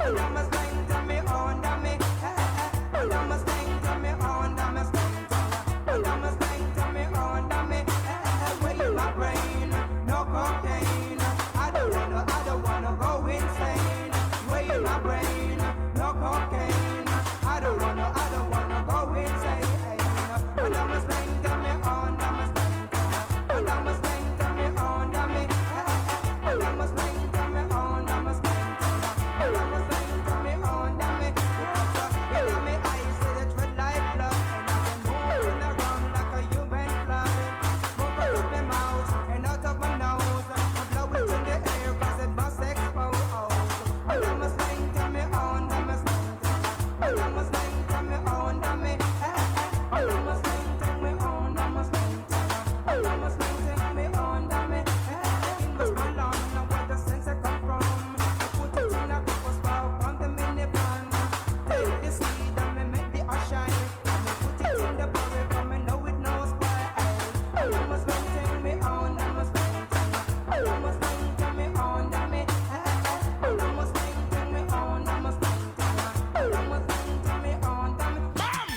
and I must lay to me on, I me, and I must lay to me on, I must lay, and I must lay to me on, I me, way in my brain, no cocaine. I don't wanna go insane. Way in my brain, no cocaine. I don't wanna go insane. And I must lay to me on, I must lay, and I must lay to me on, I me, and I must lay to me on, I must lay, and I must lay to me on, I me. In my eyes, see the tread like blood, and I've been moving around like a human fly. Smoke out of my mouth and out of my nose. I blow it in the air 'cause it must explode. And I must lay to me on, I must lay, and I must lay to me on, I me, and I must lay to me on, I must lay, and I must lay to me on, I me. It must be long, now where the sense I come from. I put it in a couple spout on the minivan. Take the seed and me make the ash shine. And me put it in the barrel 'cause me know it no spoil. And I must lay to me on, I must lay, and I must lay to me on, I me, and I must lay to me on, I must lay, and I must lay to me on, I me. Bam!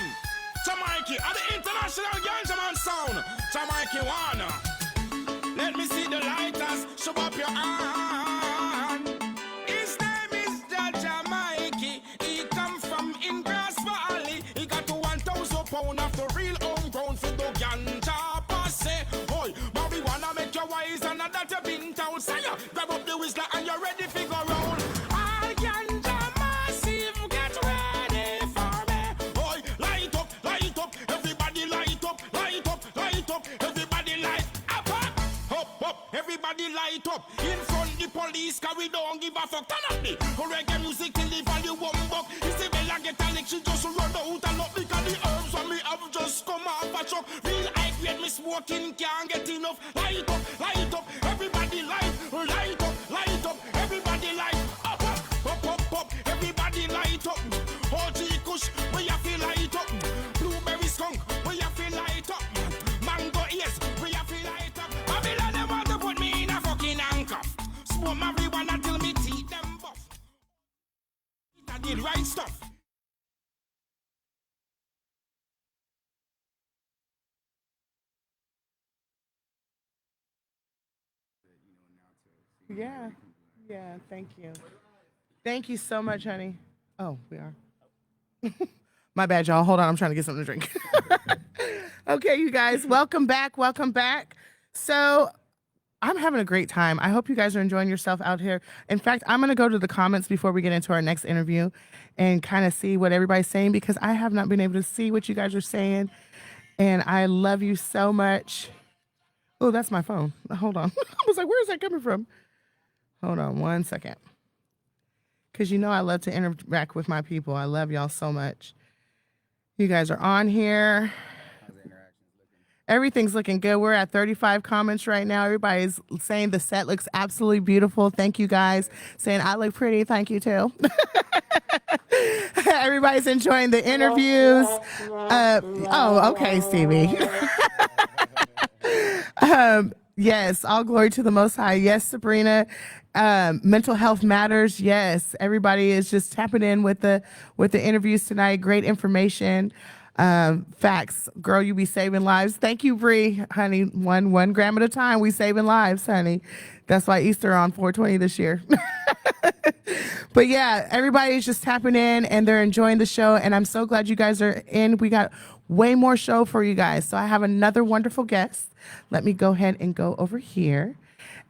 Jah Mikey at the international ganja man sound. Jah Mikey wanna. Let me see the lighters. Show up your hand. His name is Jah Mikey. He come from in Grass Valley. He got to 1,000 pound of the real homegrown for the ganja passe. Oi, marijuana make you wise and that you been town. Say ya, grab up the whistler and you're ready to go round. All ganja massive, get ready for me. Oi, light up, everybody light up, light up, light up, everybody light up, up, everybody light up. In front the police, cause we don't give a fuck. Turn up the reggae music till the volume buck. Isabella get a lick, she just run out and up because the herbs on me have just come off a truck. Real high grade, me smoking, can't get enough. Light up, everybody light up, everybody light up, up, everybody light up. OG Kush, where you feel light up. Blueberry skunk, where you feel light up. Mango ears, where you feel light up. Babylon, they want to put me in a fucking handcuff. Smoke marijuana till me teeth them buff. I did right stuff. Yeah. Yeah. Thank you. Thank you so much, honey. Oh, we are. My bad, y'all. Hold on. I'm trying to get something to drink. Okay, you guys. Welcome back. Welcome back. So I'm having a great time. I hope you guys are enjoying yourself out here. In fact, I'm going to go to the comments before we get into our next interview and kind of see what everybody's saying because I have not been able to see what you guys are saying. And I love you so much. Oh, that's my phone. Hold on. I was like, where is that coming from? Hold on 1 second. Because you know I love to interact with my people. I love y'all so much. You guys are on here. Everything's looking good. We're at 35 comments right now. Everybody's saying the set looks absolutely beautiful. Thank you guys. Saying I look pretty. Thank you too. Everybody's enjoying the interviews. Okay, Stevie. Yes, all glory to the Most High. Yes, Sabrina. Mental health matters. Yes, everybody is just tapping in with the interviews tonight. Great information. Facts, girl, you be saving lives. Thank you, Bree, honey. One gram at a time, we saving lives, honey. That's why Easter on 420 this year. But yeah, everybody's just tapping in and they're enjoying the show. And I'm so glad you guys are in. We got way more show for you guys. So I have another wonderful guest. Let me go ahead and go over here.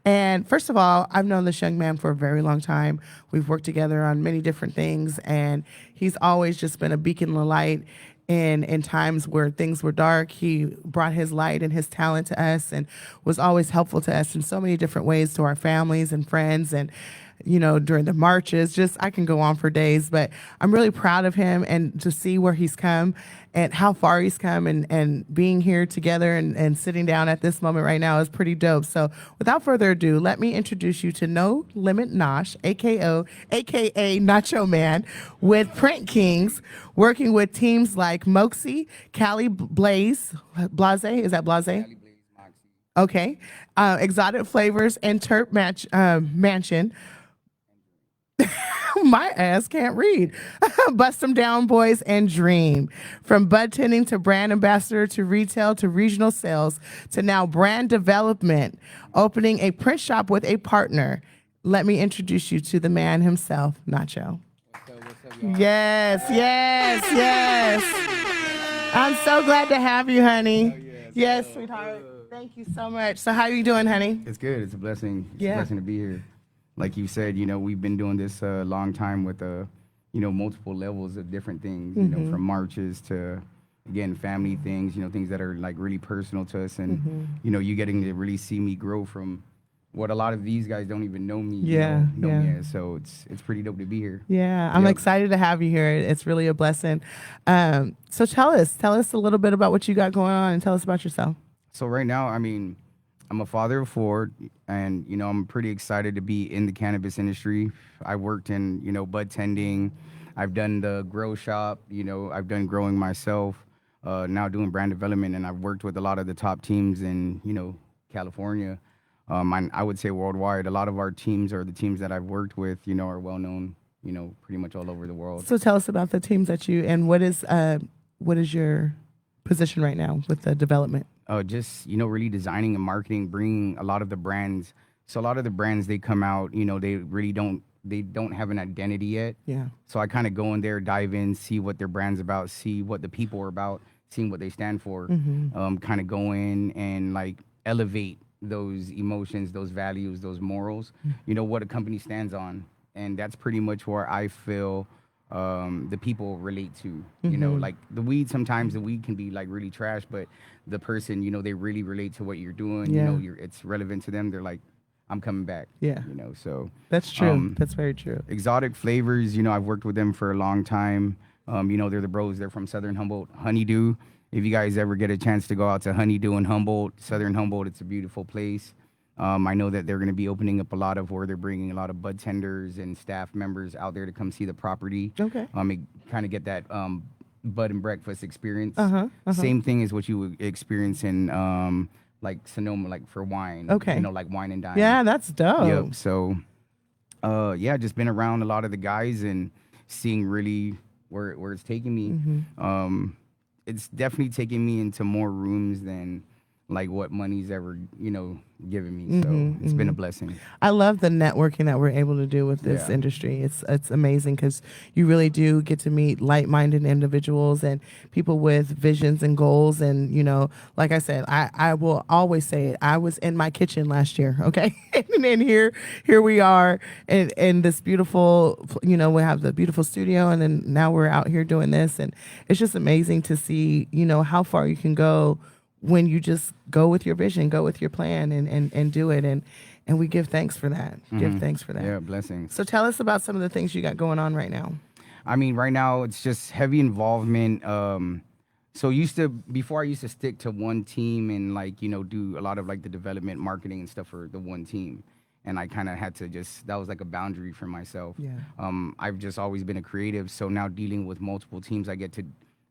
And first of all, I've known this young man for a very long time. We've worked together on many different things, and he's always just been a beacon of light in times where things were dark. He brought his light and his talent to us and was always helpful to us in so many different ways, to our families and friends, and you know, during the marches. Just, I can go on for days, but I'm really proud of him, and to see where he's come and how far he's come, and being here together and sitting down at this moment right now is pretty dope. So without further ado, let me introduce you to No Limit Nosh, aka Nacho Man, with Print Kings, working with teams like Moxie, Cali Blase, is that Blase? Okay. Exotic Flavors and Terp Mansion. My ass can't read. Bust 'em Down Boys and Dream. From bud tending to brand ambassador to retail to regional sales to now brand development, opening a print shop with a partner. Let me introduce you to the man himself, Nacho. Yes. I'm so glad to have you, honey. Yes, sweetheart. Thank you so much. So how are you doing, honey? It's good. It's a blessing. It's Yeah. a blessing to be here. Like you said, you know, we've been doing this a long time with, you know, multiple levels of different things, you know, from marches to, again, family things, you know, things that are like really personal to us. And, you know, you getting to really see me grow from what a lot of these guys don't even know me, know me as. So it's pretty dope to be here. Yeah, I'm excited to have you here. It's really a blessing. So tell us a little bit about what you got going on, and tell us about yourself. So right now, I mean, I'm a father of 4, and, you know, I'm pretty excited to be in the cannabis industry. I worked in, you know, bud tending. I've done the grow shop, you know, I've done growing myself, now doing brand development, and I've worked with a lot of the top teams in, you know, California. I would say worldwide. A lot of our teams, or the teams that I've worked with, you know, are well known, you know, pretty much all over the world. So tell us about the teams that you, and what is your position right now with the development? Just, you know, really designing and marketing, bringing a lot of the brands. So a lot of the brands, they come out, you know, they don't have an identity yet. Yeah. So I kind of go in there, dive in, see what their brand's about, see what the people are about, seeing what they stand for, kind of go in and like elevate those emotions, those values, those morals, you know, what a company stands on. And that's pretty much where I feel the people relate to, you know, like sometimes the weed can be like really trash, but the person, you know, they really relate to what you're doing, you know, it's relevant to them. They're like, I'm coming back. Yeah. You know, so. That's true. That's very true. Exotic Flavors, you know, I've worked with them for a long time. You know, they're the bros. They're from Southern Humboldt. Honeydew. If you guys ever get a chance to go out to Honeydew in Humboldt, Southern Humboldt, it's a beautiful place. I know that they're going to be opening up a lot of where they're bringing a lot of bud tenders and staff members out there to come see the property. Okay. Kind of get that bud and breakfast experience. Same thing as what you would experience in like Sonoma, like for wine. Okay. You know, like wine and dine. Yeah, that's dope. Yep. So, yeah, just been around a lot of the guys and seeing really where it's taking me. It's definitely taking me into more rooms than like what money's ever, you know, given me. So it's been a blessing. I love the networking that we're able to do with this industry. It's amazing because you really do get to meet like-minded individuals and people with visions and goals. And, you know, like I said, I will always say it. I was in my kitchen last year, okay? And here we are in this beautiful, you know, we have the beautiful studio, and then now we're out here doing this. And it's just amazing to see, you know, how far you can go when you just go with your vision, go with your plan, and do it. And we give thanks for that. Give thanks for that. Yeah, blessings. So tell us about some of the things you got going on right now. I mean, right now it's just heavy involvement. So before I used to stick to one team and like, do a lot of like the development, marketing and stuff for the one team. And I kind of had to that was like a boundary for myself. Yeah. I've just always been a creative. So now dealing with multiple teams, I get to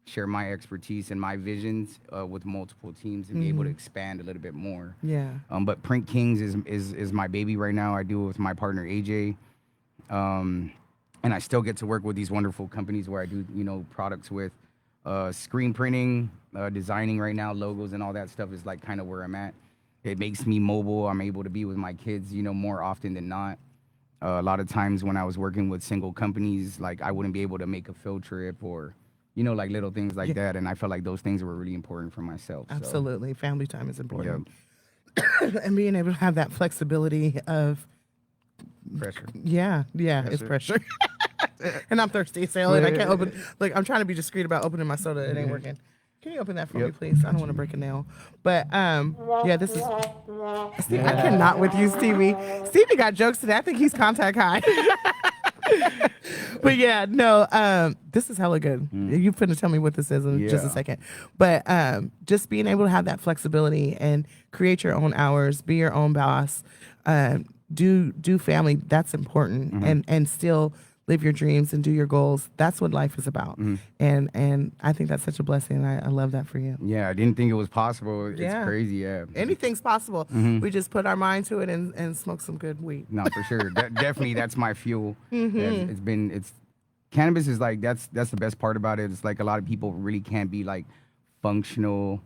share my expertise and my visions with multiple teams and be able to expand a little bit more. Yeah. But Print Kings is my baby right now. I do it with my partner, AJ. And I still get to work with these wonderful companies where I do, products with. Screen printing, designing right now, logos and all that stuff is like kind of where I'm at. It makes me mobile. I'm able to be with my kids, more often than not. A lot of times when I was working with single companies, like I wouldn't be able to make a field trip or, like little things like that. And I felt like those things were really important for myself. Absolutely. Family time is important. Yep. And being able to have that flexibility of Pressure. Yeah, it's pressure. And I'm thirsty, so and I can't open. Like I'm trying to be discreet about opening my soda. It ain't working. Can you open that for me, please? I don't want to break a nail. But yeah, this is. Steve, I cannot with you, Stevie. Stevie got jokes today. I think he's contact high. But yeah, no, this is hella good. You're finna tell me what this is in just a second. But just being able to have that flexibility and create your own hours, be your own boss, do family. That's important, and still live your dreams and do your goals. That's what life is about. And I think that's such a blessing. I love that for you. Yeah, I didn't think it was possible. It's crazy, yeah. Anything's possible. We just put our mind to it and smoke some good weed. No, for sure. Definitely, that's my fuel. Cannabis is like, that's the best part about it. It's like a lot of people really can't be like functional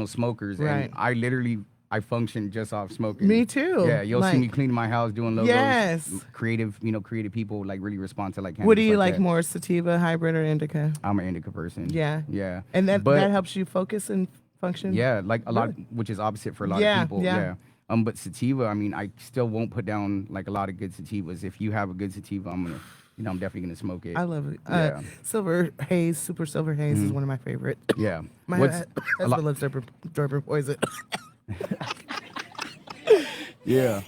smokers. Right. And I function just off smoking. Me too. Yeah, you'll see me cleaning my house, doing logos. Yes. Creative people like really respond to like cannabis. What do you like like more, sativa, hybrid, or indica? I'm an indica person. Yeah. Yeah. And that helps you focus and function? Yeah, like a lot, which is opposite for a lot of people. Yeah. But sativa, I mean, I still won't put down like a lot of good sativas. If you have a good sativa, I'm definitely gonna smoke it. I love it. Yeah. Silver haze, super silver haze is one of my favorite. Yeah. My husband loves Durban poison. Yeah.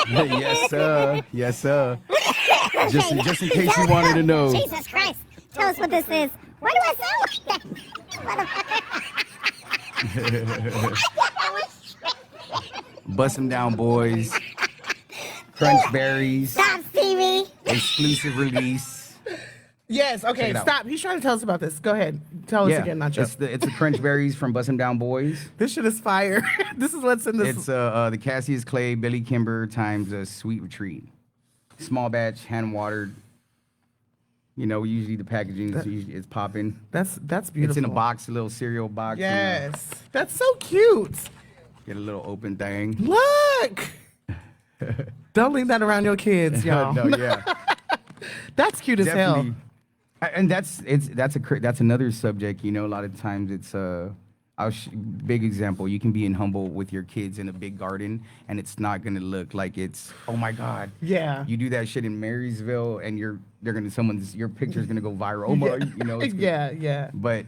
Yes, sir. Yes, sir. Just in case you wanted to know. Jesus Christ. Tell us what this is. Why do I sound like that? Bust 'em down, boys. Crunch berries. Stop, Stevie. Exclusive release. Yes, okay, stop. He's trying to tell us about this. Go ahead. Tell us again, Nacho. It's the Crunch Berries from Bust 'em Down Boys. This shit is fire. This is what's in this. It's the Cassius Clay, Billy Kimber times a Sweet Retreat. Small batch, hand watered. Usually the packaging is popping. That's beautiful. It's in a box, a little cereal box. Yes. That's so cute. Get a little open thing. Look. Don't leave that around your kids, y'all. No, yeah. That's cute as hell. And that's another subject. A lot of times it's big example. You can be in Humboldt with your kids in a big garden, and it's not gonna look like it's, oh my God. Yeah. You do that shit in Marysville, and your picture's gonna go viral. Oh my, yeah. But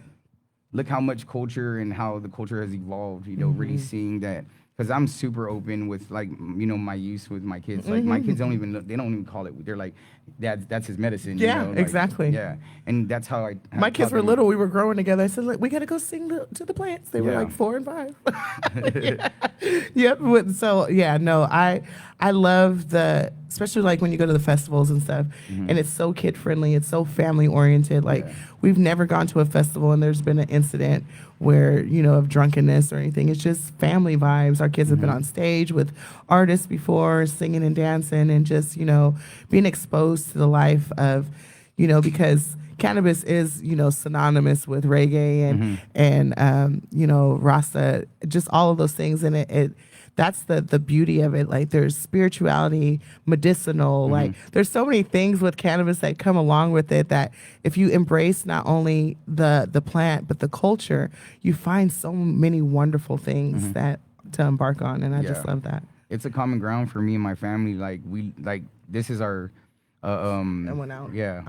look how much culture and how the culture has evolved. Really seeing that. Because I'm super open with my use with my kids. Like my kids don't even call it. They're like, that's his medicine. Yeah, exactly. Yeah, and that's how I. My kids were little. We were growing together. I said, look, we got to go sing to the plants. They were like 4 and 5. Yep. So yeah, no, I love especially like when you go to the festivals and stuff, and it's so kid friendly. It's so family oriented. Like we've never gone to a festival and there's been an incident where of drunkenness or anything. It's just family vibes. Our kids have been on stage with artists before, singing and dancing, and just being exposed to the life of because cannabis is synonymous with reggae and Rasta, just all of those things, and it that's the beauty of it. Like there's spirituality, medicinal, like there's so many things with cannabis that come along with it that if you embrace not only the plant but the culture, you find so many wonderful things that to embark on, and I just love that. It's a common ground for me and my family. This is our I went out. Yeah.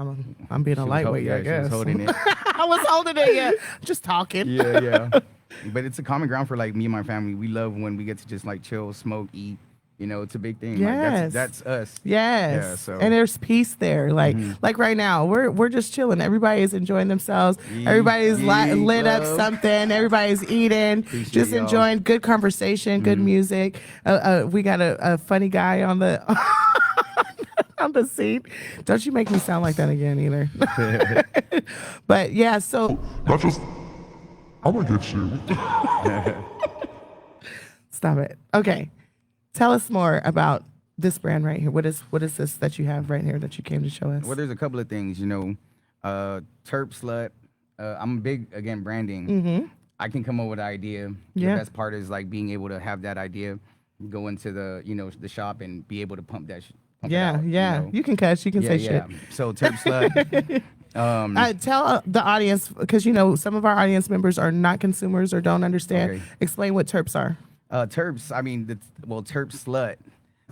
I'm being a lightweight, I guess. She was holding it. I was holding it, yeah. Just talking. Yeah. But it's a common ground for like me and my family. We love when we get to just like chill, smoke, eat. You know, it's a big thing. Yes. Like that's us. Yes. Yeah, so. And there's peace there. Like right now, we're just chilling. Everybody is enjoying themselves. Everybody's lit up something. Everybody's eating. Just y'all. enjoying good conversation, good music. We got a funny guy on the on the scene. Don't you make me sound like that again either. But yeah, so Not just. I'm gonna get you. stop it. Okay. Tell us more about this brand right here. What is this that you have right here that you came to show us? Well, there's a couple of things, you know. Terp Slut. I'm big, again, branding. Mm-hmm. I can come up with an idea. Yeah. The best part is like being able to have that idea, go into the, you know, the shop and be able to pump that pump it out, Yeah. You know? You can cuss. You can say shit. So Terp Slut. Tell the audience, because you know some of our audience members are not consumers or don't understand. Okay. Explain what terps are. Terps, I mean, Terp Slut.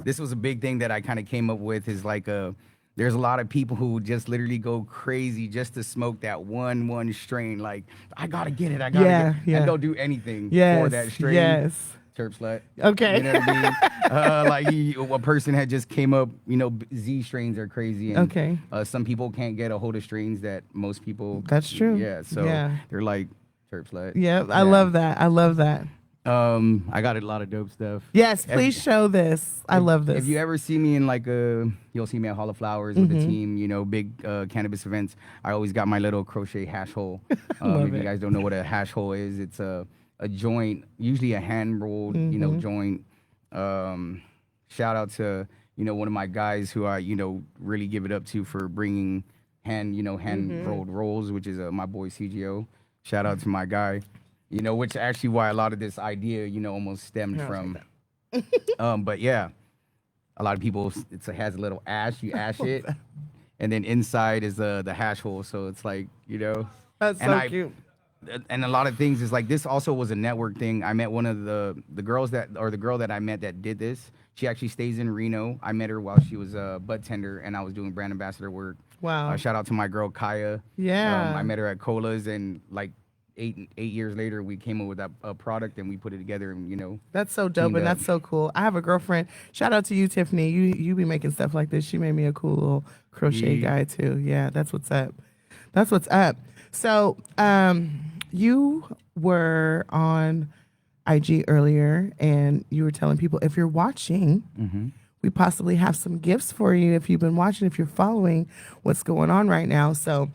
This was a big thing that I kind of came up with. Is like there's a lot of people who just literally go crazy just to smoke that one strain. Like, I gotta get it. I gotta get it. And they'll do anything for that strain. Yes. Terp Slut. Okay. You know what I mean? Like a person had just came up, you know, Z strains are crazy. And, Okay. Some people can't get a hold of strains that most people. That's true. Yeah. So they're like Terp Slut. Yeah, I love that. I love that. I got a lot of dope stuff. Yes, please show this. I love this. If you ever see me in like you'll see me at Hall of Flowers with the team, you know, big cannabis events. I always got my little crochet hash hole. If you guys don't know what a hash hole is, it's a joint, usually a hand rolled, you know, joint. Shout out to, you know, one of my guys who I, you know, really give it up to for bringing hand rolled rolls, which is my boy CGO. Shout out to my guy. You know, which actually why a lot of this idea, you know, almost stemmed from. But yeah, a lot of people, has a little ash. You ash it, and then inside is the hash hole. So it's like, you know, That's so cute. And a lot of things is like this. Also was a network thing. I met one of the girls the girl that I met that did this. She actually stays in Reno. I met her while she was a bud tender, and I was doing brand ambassador work. Wow. Shout out to my girl Kaya. Yeah. I met her at Cola's, and like. 8 years later, we came up with a product and we put it together, and you know. That's so dope, and that's so cool. I have a girlfriend. Shout out to you, Tiffany. You be making stuff like this. She made me a cool little crochet guy too. Yeah, that's what's up. That's what's up. So, you were on IG earlier, and you were telling people if you're watching, we possibly have some gifts for you if you've been watching, if you're following what's going on right now. So.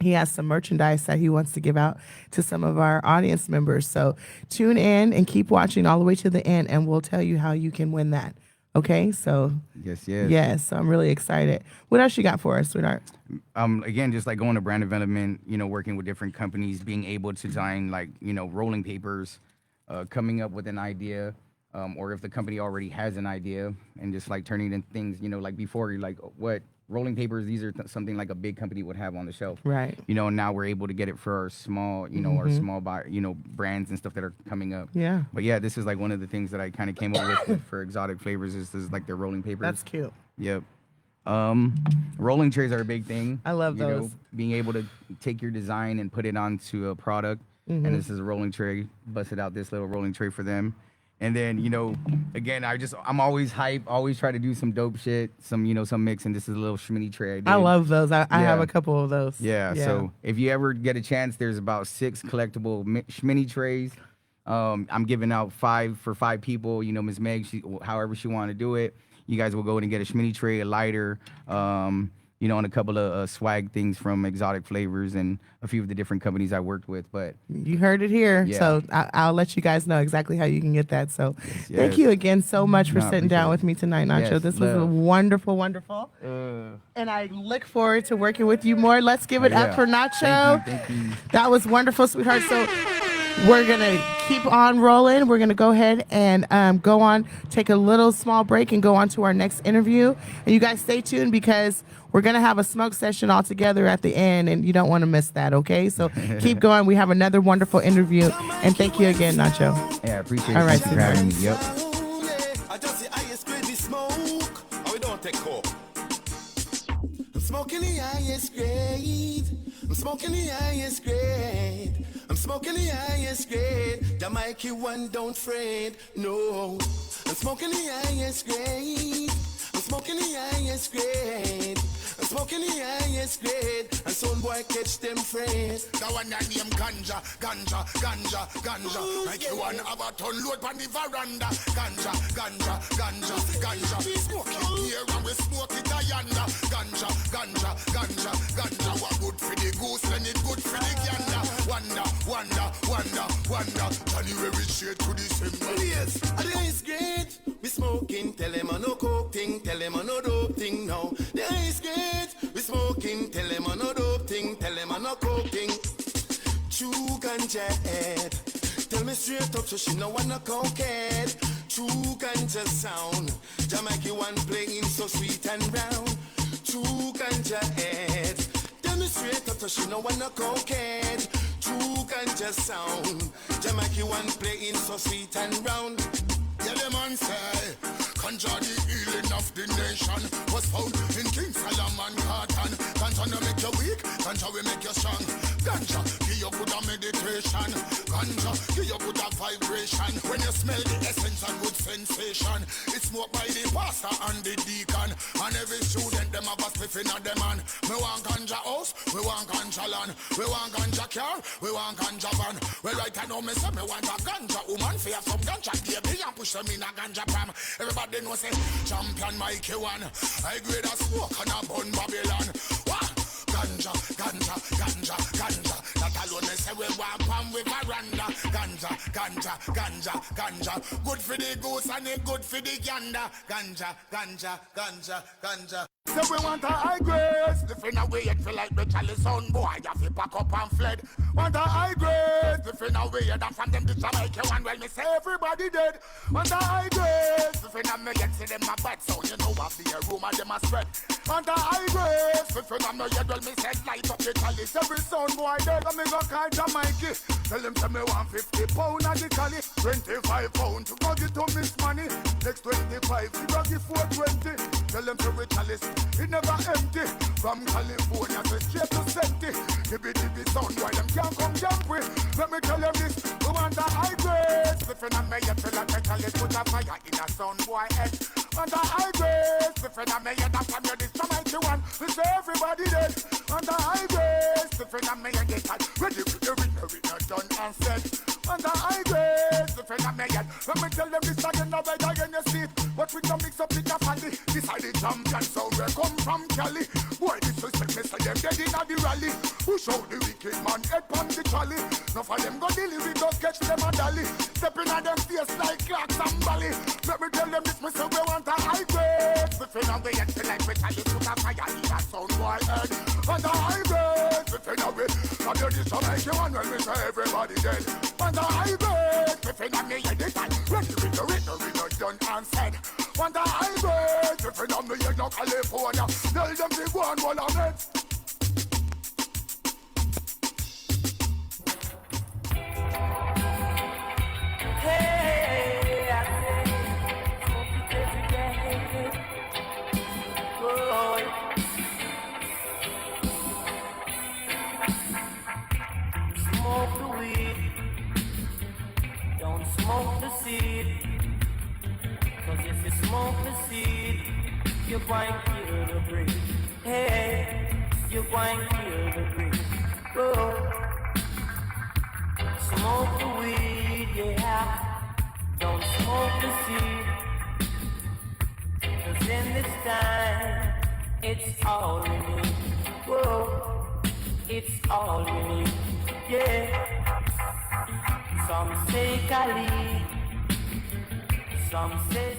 He has some merchandise that he wants to give out to some of our audience members. So tune in and keep watching all the way to the end, and we'll tell you how you can win that. Okay? So yes. So I'm really excited. What else you got for us, sweetheart? Again, just like going to brand development, you know, working with different companies, being able to design like, you know, rolling papers, coming up with an idea, or if the company already has an idea, and just like turning in things, you know, like before, you're like, what? Rolling papers, these are something like a big company would have on the shelf. Right. You know, now we're able to get it for our small, you know, our small brands and stuff that are coming up. Yeah. But yeah, this is like one of the things that I kind of came up with for exotic flavors is like their rolling papers. That's cute. Yep. Rolling trays are a big thing. I love those. Know, being able to take your design and put it onto a product. And this is a rolling tray. Busted out this little rolling tray for them. And then, you know, again, I'm always hype, always try to do some dope shit, some mix, and this is a little shmini tray I did. I love those. I have a couple of those. Yeah, so if you ever get a chance, there's about 6 collectible shmini trays. I'm giving out 5 for 5 people. You know, Ms. Meg, however she want to do it. You guys will go in and get a shmini tray, a lighter, you know, and a couple of swag things from Exotic Flavors and a few of the different companies I worked with. But you heard it here. Yeah. So I'll let you guys know exactly how you can get that. So thank you again so much for sitting down with me tonight, Nacho. Yes, this was wonderful, wonderful. And I look forward to working with you more. Let's give it up for Nacho. Thank you. That was wonderful, sweetheart. So we're going to keep on rolling. We're going to go ahead and go on, take a little small break and go on to our next interview. And you guys stay tuned because we're going to have a smoke session all together at the end, and you don't want to miss that, okay? So keep going. We have another wonderful interview. And thank you again, Nacho. Yeah, I appreciate all right, you for having me. Yep. I just the highest grade the smoke. Oh, we don't take coke. I'm smoking the highest grade. I'm smoking the highest grade. I'm smoking the highest grade. Jah Mikey one don't fret, no. I'm smoking the highest grade. I'm smoking the highest grade. I'm smoking the highest grade. And some boy catch them friends. That one that name ganja, ganja, ganja, ganja. Like you want have a ton load on the veranda. Ganja, ganja, ganja, ganja. We smoke it here and we smoke it a yonder. Ganja, ganja, ganja, ganja. What good for the goose and it good for the gander. Wonder, wonder, wonder, wonder. January shade to December. Yes, the highest grade. We smoking, tell them I no coke thing, tell them I no dope thing now. The highest grade. We smoking, tell them I no dope thing, tell them I no coke thing. Chew ganja head. Tell me straight up so she no wanna cokehead. True ganja sound. Jah Mikey one playing so sweet and round. True ganja head. Tell me straight up so she no wanna cokehead. True ganja sound. Jah Mikey one playing so sweet and round. Yeah, the man say, ganja the healing of the nation was found in King Solomon cotton. Ganja no make you weak, ganja will make you strong. Ganja give you good meditation. Ganja give you good vibration. When you smell the essence of good sensation, it's smoked by the pastor and the deacon. And every student them have a spliff in them hand. Me want ganja house, we want ganja land. We want ganja car, we want ganja van. Well right now me say me want a ganja woman. For have some ganja baby and push them in a ganja palm. Everybody knows say champion Mikey one. I grade a smoke and a bun Babylon. What? Ganja, ganja, ganja, ganja. That alone they say we want palm with veranda. Ganja, ganja, ganja, ganja. Good for the goose and it good for the gander. Ganja, ganja, ganja, ganja. So we want a high grade. Sniffing away it feel like the chalice sound boy. You fi pack up and fled. Want a high grade. Sniffing away it and from them the Jamaica one. Well me say everybody dead. Want a high grade. Sniffing on me yet see them a bad sound. You know what the rumor them a spread. Want a high grade. Sniffing on me yet well me say light up the chalice. Every sound boy dead. And me go call Jah Mikey. Tell him say me want 50 pound at the cali. 25 pound to go get to miss money. Next 25 to go give 420. Tell him to with chalice. It never empty. From California to straight to Senti. Give it the sound why them can't come jump with. Let me tell you this. We want a high grade. Slipping on me head. Feel like I tell it put a fire in a sound boy head. Want a high grade. Slipping on me head. After me this Jah Mikey one. We say everybody dead. Want a high grade. Slipping on me head. Ready with the winner done and said. Want a high grade. Slipping on me head. Let me tell them this again. Now again you see it. But we don't mix up with the family. This are the champion sound. We come from Cali. Boy, this is me say them dead in the rally. Push out the wicked man, head on the trolley. Now for them go dilly, we go catch them a dolly. Stepping on them face like clocks and bally. Let me tell them this, me say we want a high grade. Sniffing on the head, feel like we chalice put a fire in a sound boy head. Want a high grade. Sniffing on me, now you this so make you one when we say everybody dead. Want a high grade. Sniffing on me, yeah, this time. Ready with the winner done and said. Want a high grade. Sniffing on me, yeah, no California. Tell them they go on one of it. Hey, I say, smoke it every day. Boy. Smoke the weed, don't smoke the seed. 'Cause if you smoke the seed, you're going to kill the breed. Hey, you're going to kill the breed. Oh. Smoke the weed, yeah. Don't smoke the seed. 'Cause in this time, it's all you need. Whoa, it's all you need. Yeah. Some say Cali, some say.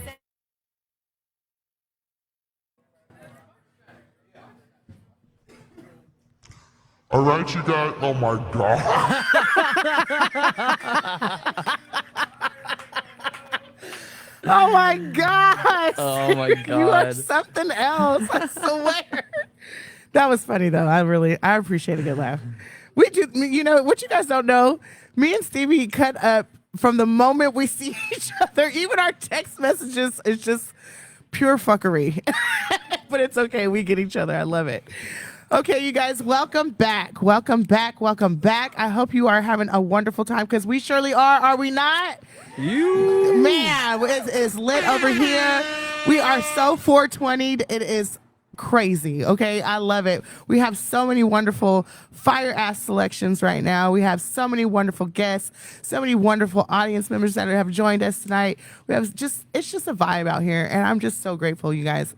All right, you guys. Oh my God. Oh my gosh. Oh my You are God. something else. I swear. That was funny though. I appreciate a good laugh. We do, you know, what you guys don't know, me and Stevie cut up from the moment we see each other. Even our text messages is just pure fuckery. But it's okay. We get each other. I love it. Okay, you guys, welcome back. Welcome back. Welcome back. I hope you are having a wonderful time because we surely are we not? Man, it's lit over here. We are so 420. It is crazy. Okay, I love it. We have so many wonderful fire ass selections right now. We have so many wonderful guests, so many wonderful audience members that have joined us tonight. It's just a vibe out here, and I'm just so grateful, you guys.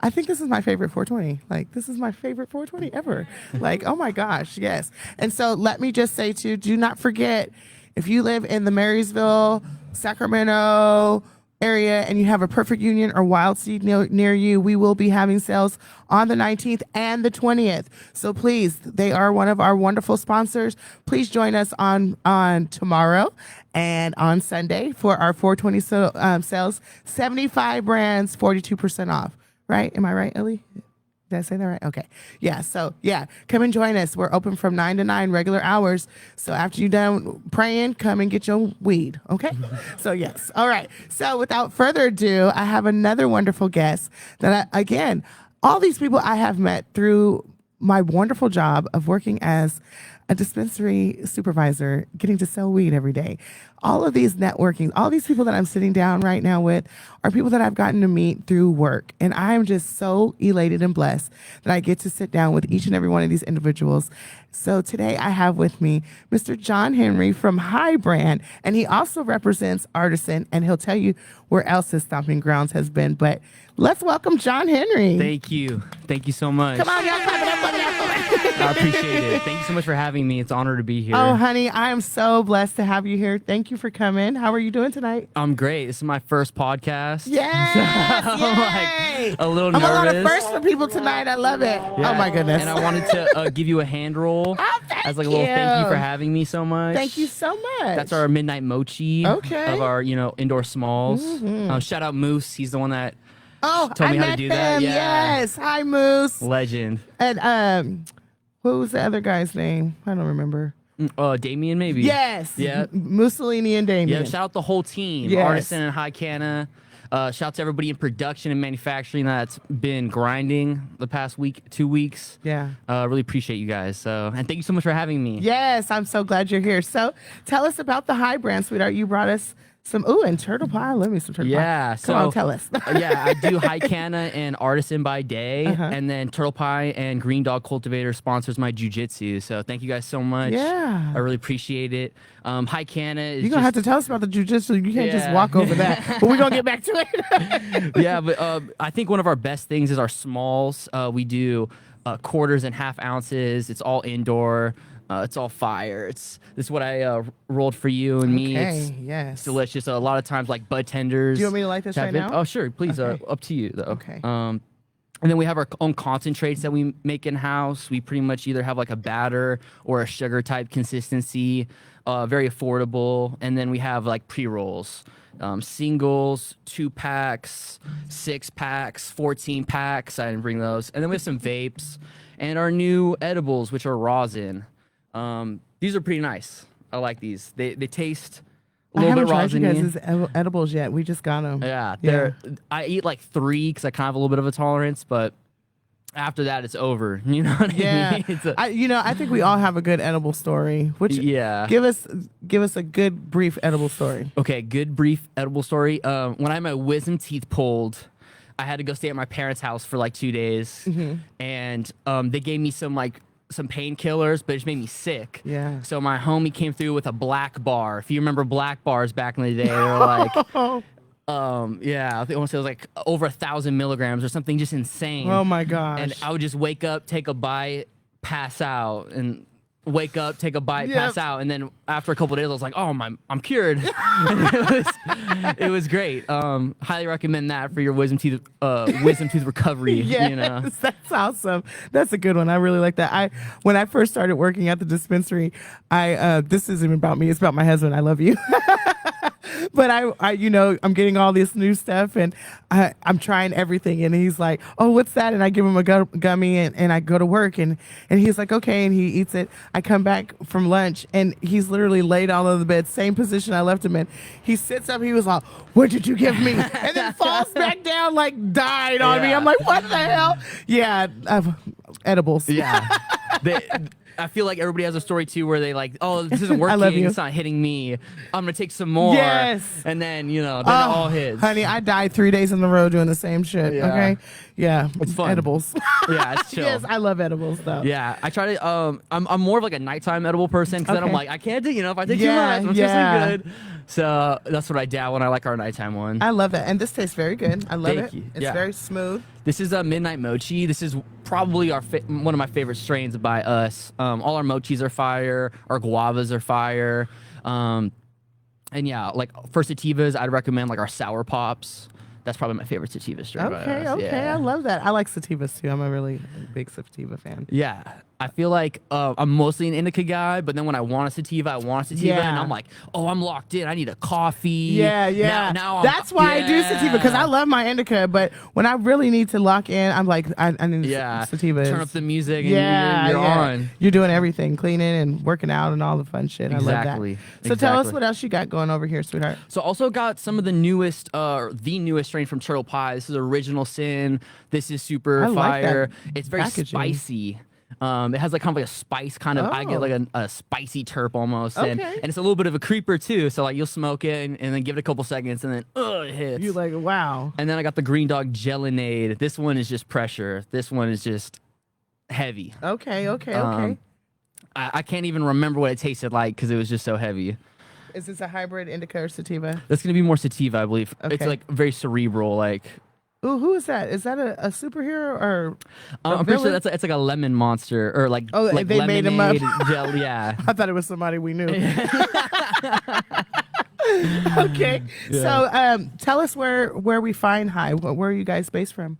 I think this is my favorite 420. Like, this is my favorite 420 ever. Like, oh my gosh, yes. And so let me just say too, do not forget, if you live in the Marysville, Sacramento area and you have a Perfect Union or Wild Seed near you, we will be having sales on the 19th and the 20th. So please, they are one of our wonderful sponsors. Please join us on tomorrow and on Sunday for our 420 sales. 75 brands, 42% off. Right? Am I right, Ellie? Did I say that right? Okay. Yeah. So, yeah, come and join us. We're open from 9 to 9 regular hours. So after you're done praying, come and get your weed. Okay. So, yes. All right. So without further ado, I have another wonderful guest that again, all these people I have met through my wonderful job of working as a dispensary supervisor, getting to sell weed every day. All of these networking, all these people that I'm sitting down right now with are people that I've gotten to meet through work. And I'm just so elated and blessed that I get to sit down with each and every one of these individuals. So today I have with me Mr. John Henry from High Brand, and he also represents Artisan, and he'll tell you where else his stomping grounds has been. But let's welcome John Henry. Thank you. Thank you so much. Come on, y'all, clap it up, clap it up, clap it up. I appreciate it. Thank you so much for having me. It's an honor to be here. Oh, honey, I am so blessed to have you here. Thank you for coming. How are you doing tonight? I'm great. This is my first podcast. Yes, I'm like a little nervous. I'm a lot of firsts for people tonight. I love it. Yeah. Oh my goodness. And I wanted to give you a hand roll as like a little thank you for having me so much. Thank you so much. That's our midnight mochi of our indoor smalls. Shout out Moose. He's the one that told me how to do that. Yeah. Yes. Hi, Moose. Legend. And what was the other guy's name? I don't remember. Damien, maybe. Yes. Yeah. Mussolini and Damien. Yeah. Shout out the whole team. Yes. Artisan and High Canna. Shout out to everybody in production and manufacturing that's been grinding the past week, 2 weeks. Yeah. Really appreciate you guys. And thank you so much for having me. Yes, I'm so glad you're here. So tell us about the High Brand, sweetheart. You brought us some, and turtle pie. I love me some turtle pie. Yeah. Come on, tell us. Yeah, I do High Canna and Artisan by day, and then Turtle Pie and Green Dog Cultivator sponsors my jujitsu. So thank you guys so much. Yeah. I really appreciate it. High Canna is You're going to have to tell us about the jujitsu. You can't just walk over that. But we're going to get back to it. Yeah, but I think one of our best things is our smalls. We do quarters and half ounces. It's all indoor. It's all fire. This is what I rolled for you and me. It's delicious. A lot of times, like bud tenders. Do you want me to light this right now? Oh, sure. Please. Up to you, though. Okay. And then we have our own concentrates that we make in house. We pretty much either have like a batter or a sugar type consistency. Very affordable. And then we have like pre-rolls. Singles, 2-packs, 6-packs, 14 packs. I didn't bring those. And then we have some vapes and our new edibles, which are rosin. These are pretty nice. I like these. They taste a little bit rosin-y. I haven't tried you guys' edibles yet. We just got them. Yeah, I eat like 3 because I kind of have a little bit of a tolerance, but after that, it's over. You know what I mean? I think we all have a good edible story. Give us a good brief edible story. Okay, good brief edible story. When I had my wisdom teeth pulled, I had to go stay at my parents' house for like 2 days, and they gave me some painkillers, but it just made me sick. Yeah. So my homie came through with a black bar. If you remember black bars back in the day, they were like, I think it was like over 1,000 milligrams or something, just insane. Oh my gosh. And I would just wake up, take a bite, pass out, and wake up, take a bite, pass out, and then after a couple of days, I was like, "Oh my, I'm cured." it was great. Highly recommend that for your wisdom tooth recovery. Yes, that's awesome. That's a good one. I really like that. When I first started working at the dispensary, this isn't even about me. It's about my husband. I love you. But I'm getting all this new stuff, and I'm trying everything. And he's like, "Oh, what's that?" And I give him a gummy, and I go to work, and he's like, "Okay," and he eats it. I come back from lunch, and he's literally laid all over the bed, same position I left him in. He sits up. He was like, "What did you give me?" And then falls back down, like died on me. I'm like, "What the hell?" Yeah. edibles. Yeah. I feel like everybody has a story too where they like, oh, this isn't I love working. you. It's not hitting me. I'm gonna take some more. Yes. And then then it all hits. Honey, I died 3 days in a row doing the same shit. Yeah. Okay. Yeah. It's fun. Edibles. Yeah, it's chill. Yes, I love edibles though. Yeah, I try to. I'm more of like a nighttime edible person because then I'm Okay. like I can't do. If I take too Yeah, much, I'm yeah. just good. So that's what I dabble in. I like our nighttime one. I love that. And this tastes very good. I love Thank it. you. It's Yeah. very smooth. This is a Midnight Mochi. This is probably one of my favorite strains by us. All our mochis are fire. Our guavas are fire. And yeah, like for sativas, I'd recommend like our sour pops. That's probably my favorite sativa strain. by Okay, us. okay. Yeah. I love that. I like sativas too. I'm a really big sativa fan. Yeah, I feel like I'm mostly an indica guy, but then when I want a sativa, and Yeah. I'm like, oh, I'm locked in. I need a coffee. Yeah, yeah. Now that's why I do sativa because I love my indica. But when I really need to lock in, I'm like, I need sativas. Turn up the music. And Yeah, you're yeah. on. You're doing everything, cleaning and working out and all the fun shit. Exactly. I love that. So tell us Exactly. what else you got going over here, sweetheart. So also got some of the newest strain from Turtle Pie. This is Original Sin. This is super I like fire. that It's very packaging. spicy. It has like kind of like a spice kind of. I get like a spicy terp almost, and Okay. it's a little bit of a creeper too. So like you'll smoke it and then give it a couple seconds, and then it hits. You like, wow. And then I got the Green Dog Gelinade. This one is just pressure. This one is just heavy. Okay. I can't even remember what it tasted like because it was just so heavy. Is this a hybrid indica or sativa? That's gonna be more sativa, I believe. It's Okay. like very cerebral, like. Ooh, who is that? Is that a superhero or? I'm pretty sure that's it's like a lemon monster or like like they made him up. lemonade gel. Yeah. I thought it was somebody we knew. Okay, so tell us where we find High. Where are you guys based from?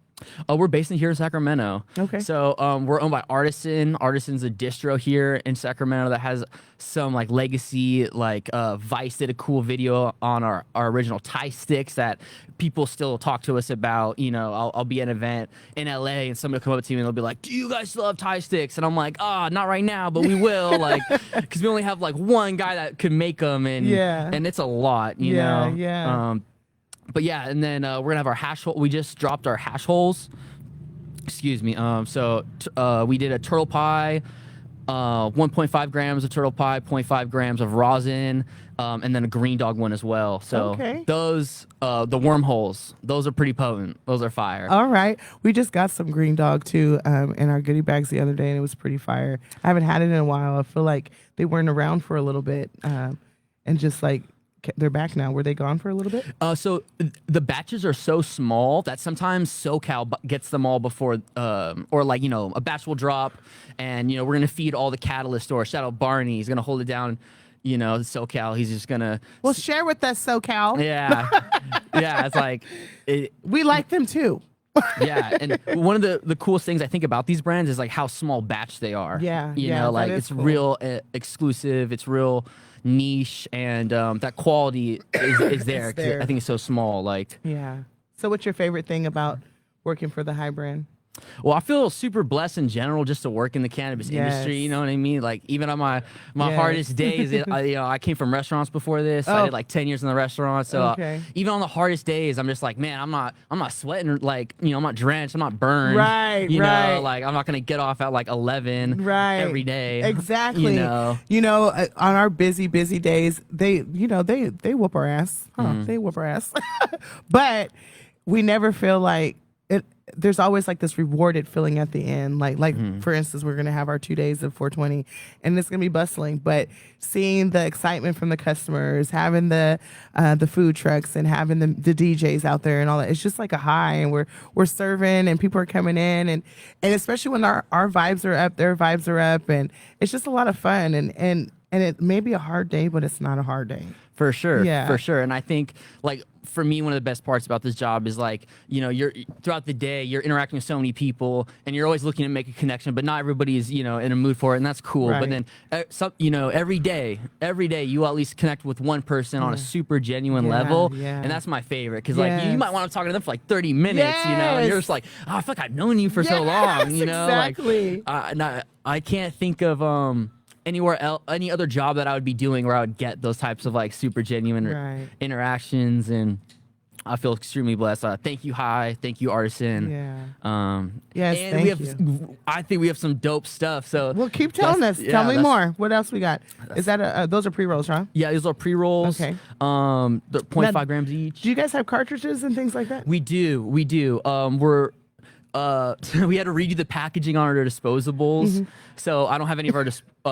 We're based in here in Sacramento. Okay. So we're owned by Artisan. Artisan's a distro here in Sacramento that has some like legacy. Like Vice did a cool video on our original Thai sticks that people still talk to us about. I'll be at an event in LA and somebody will come up to me and they'll be like, "Do you guys still have Thai sticks?" And I'm like, not right now, but we will. Like, because we only have like one guy that can make them, and it's a lot. You know. Yeah. But yeah, and then we're gonna have our hash hole. We just dropped our hash holes. Excuse me. We did a turtle pie, 1.5 grams of turtle pie, 0.5 grams of rosin, and then a green dog one as well. So those, the wormholes, those are pretty potent. Those are fire. All right. We just got some green dog too in our goodie bags the other day, and it was pretty fire. I haven't had it in a while. I feel like they weren't around for a little bit, and just like they're back now. Were they gone for a little bit? So the batches are so small that sometimes SoCal gets them all before, or like, a batch will drop and, we're going to feed all the Catalyst stores. Shout out Barney. He's going to hold it down, SoCal. He's just going to. Well, share with us, SoCal. Yeah. Yeah. It's like. We like them too. Yeah, and one of the coolest things I think about these brands is like how small batch they are. Yeah, you yeah, know, that like is it's cool. real exclusive. It's real niche, and that quality is there. It's there. I think it's so small. Like, Yeah. So what's your favorite thing about working for the High brand? well, I feel super blessed in general just to work in the cannabis industry. You know what I mean? Like even on my Yes. hardest days, I came from restaurants before this. I Oh. did like 10 years in the restaurant. So Okay. even on the hardest days, I'm just like, man, I'm not sweating. Like, I'm not drenched. I'm not burned. Right, You right. know, like I'm not gonna get off at like 11 Right. every day. Exactly. You know. On our busy days, they whoop our ass. Huh? Mm-hmm. They whoop our ass. But we never feel like it. There's always like this rewarded feeling at the end. Like Mm-hmm. for instance, we're gonna have our 2 days of 420, and it's gonna be bustling. But seeing the excitement from the customers, having the food trucks, and having the DJs out there and all that, it's just like a high. And we're serving, and people are coming in, and especially when our vibes are up, their vibes are up, and it's just a lot of fun. And it may be a hard day, but it's not a hard day. For sure. Yeah. For sure. And I think like for me, one of the best parts about this job is like, you're throughout the day, you're interacting with so many people and you're always looking to make a connection, but not everybody is, in a mood for it. And that's cool. But Right. then, every day you at least connect with one person on a super genuine Yeah, level. yeah. And that's my favorite. Cause like you Yes. might want to talk to them for like 30 minutes, and you're just like, oh, I feel like I've known you for so long, exactly. like, I can't think of, anywhere else, any other job that I would be doing where I would get those types of like super genuine Right. interactions. And I feel extremely blessed. Thank you, Hi. Thank you, Artisan. Yeah. Yes, and thank we have, you. I think we have some dope stuff. So Well, keep telling us. Tell me more. What else we got? Is that those are pre-rolls, huh? Yeah, these are pre-rolls. Okay. They're 0.5 Now, grams each. Do you guys have cartridges and things like that? We do. We do. We're we had to redo the packaging on our disposables. Mm-hmm. So I don't have any of our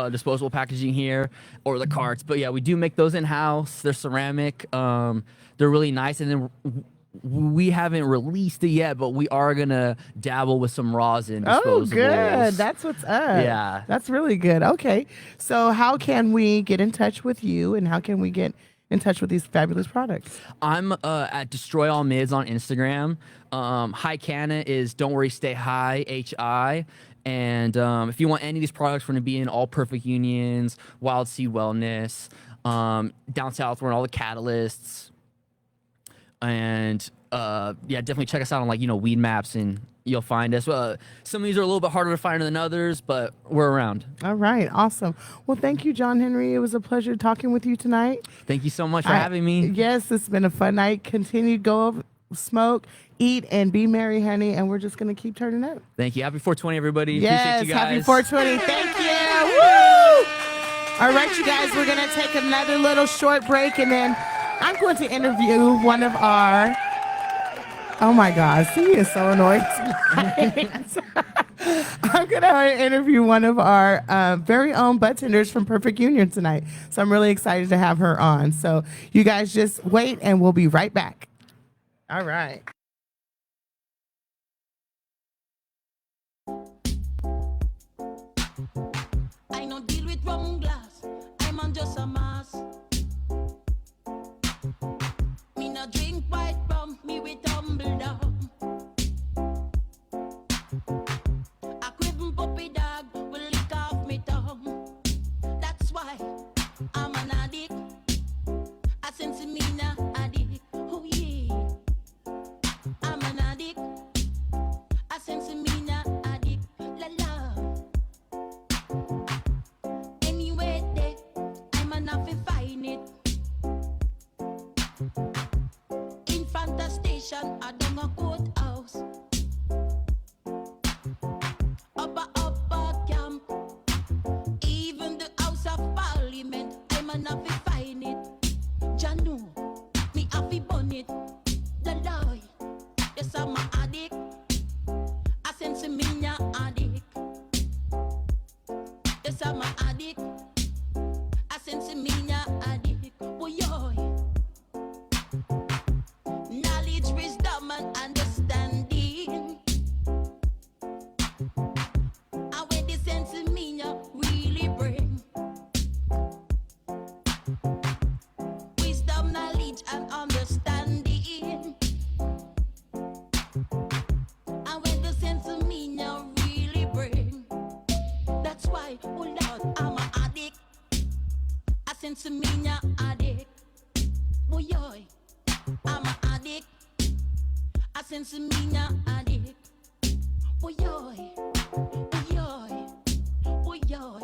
disposable packaging here or the carts. But yeah, we do make those in-house. They're ceramic. They're really nice. And then we haven't released it yet, but we are going to dabble with some rosin disposables. Oh, good. That's what's up. Yeah. That's really good. Okay. So how can we get in touch with you, and how can we get in touch with these fabulous products? I'm at Destroy All Mids on Instagram. Hi Canna is Don't Worry Stay High, HI. And if you want any of these products, we're going to be in All Perfect Unions, Wild Seed Wellness, down south, we're in all the Catalysts. And yeah, definitely check us out on Weed Maps, and you'll find us. Some of these are a little bit harder to find than others, but we're around. All right. Awesome. Well, thank you, John Henry. It was a pleasure talking with you tonight. Thank you so much for having me. Yes, it's been a fun night. Continue to go smoke, eat, and be merry, honey. And we're just going to keep turning up. Thank you. Happy 420, everybody. Yes, Appreciate you guys. happy 420. Thank you. Woo! All right, you guys, we're going to take another little short break, and then I'm going to interview one of our... Oh, my gosh. He is so annoyed tonight. I'm going to interview one of our very own budtenders from Perfect Union tonight. So I'm really excited to have her on. So you guys just wait, and we'll be right back. All right. I don't deal with rum glass. I'm on just a mass. Me no drink white rum. Me with humble down. A crippin' puppy dog will lick off me tongue. That's why I'm an addict. I sense me na addict. Oh yeah. I'm an addict. I sense me na addict. La la. Anyway, day, I'm an happy find it. In front of station, I don't a courthouse. Upper camp. Even the House of Parliament, I'm an happy find it. Janu, me happy bun it. The lie, yes I'm a addict. I sense me na addict. Yes I'm a addict. I sense me na addict. Oh yo. Knowledge, wisdom, and understanding. And when the sense of me na really bring wisdom, knowledge, and understanding. And when the sense of me na really bring. That's why, oh Lord, I'm an addict. I sense me na addict. Oh yo. I'm an addict. I sense me na addict. Oh yo, oh yo, oh yo.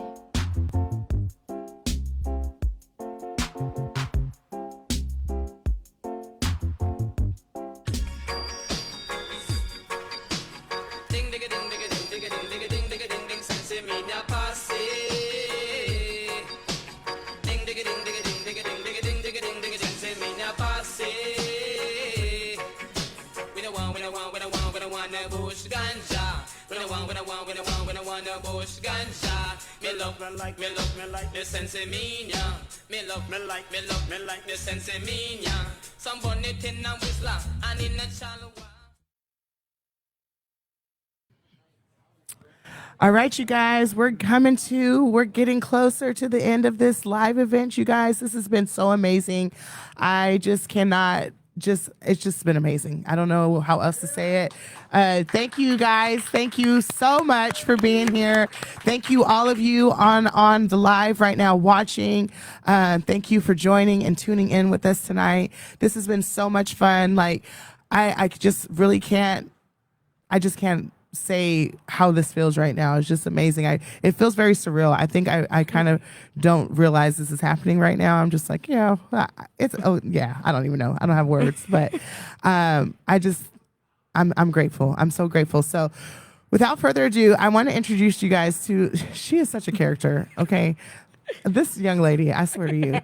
Ding ding ding ding ding ding ding ding ding ding ding ding sense me na passe. Ding ding ding ding ding ding ding ding ding ding ding ding sense me na passe. We don't want no bush ganja. We don't want no bush ganja. Me love the sense me ya. Me like the sense me ya. Some bonnet in a whistler and in a shallow. All right, you guys, we're getting closer to the end of this live event, you guys. This has been so amazing. I just cannot it's just been amazing. I don't know how else to say it. Thank you guys. Thank you so much for being here. Thank you all of you on the live right now watching. Thank you for joining and tuning in with us tonight. This has been so much fun. Like I just really can't say how this feels right now. It's just amazing. It feels very surreal. I think I kind of don't realize this is happening right now. I'm just like, I don't even know. I don't have words, but I'm grateful. I'm so grateful. So without further ado, I want to introduce you guys to, she is such a character. Okay. This young lady, I swear to you,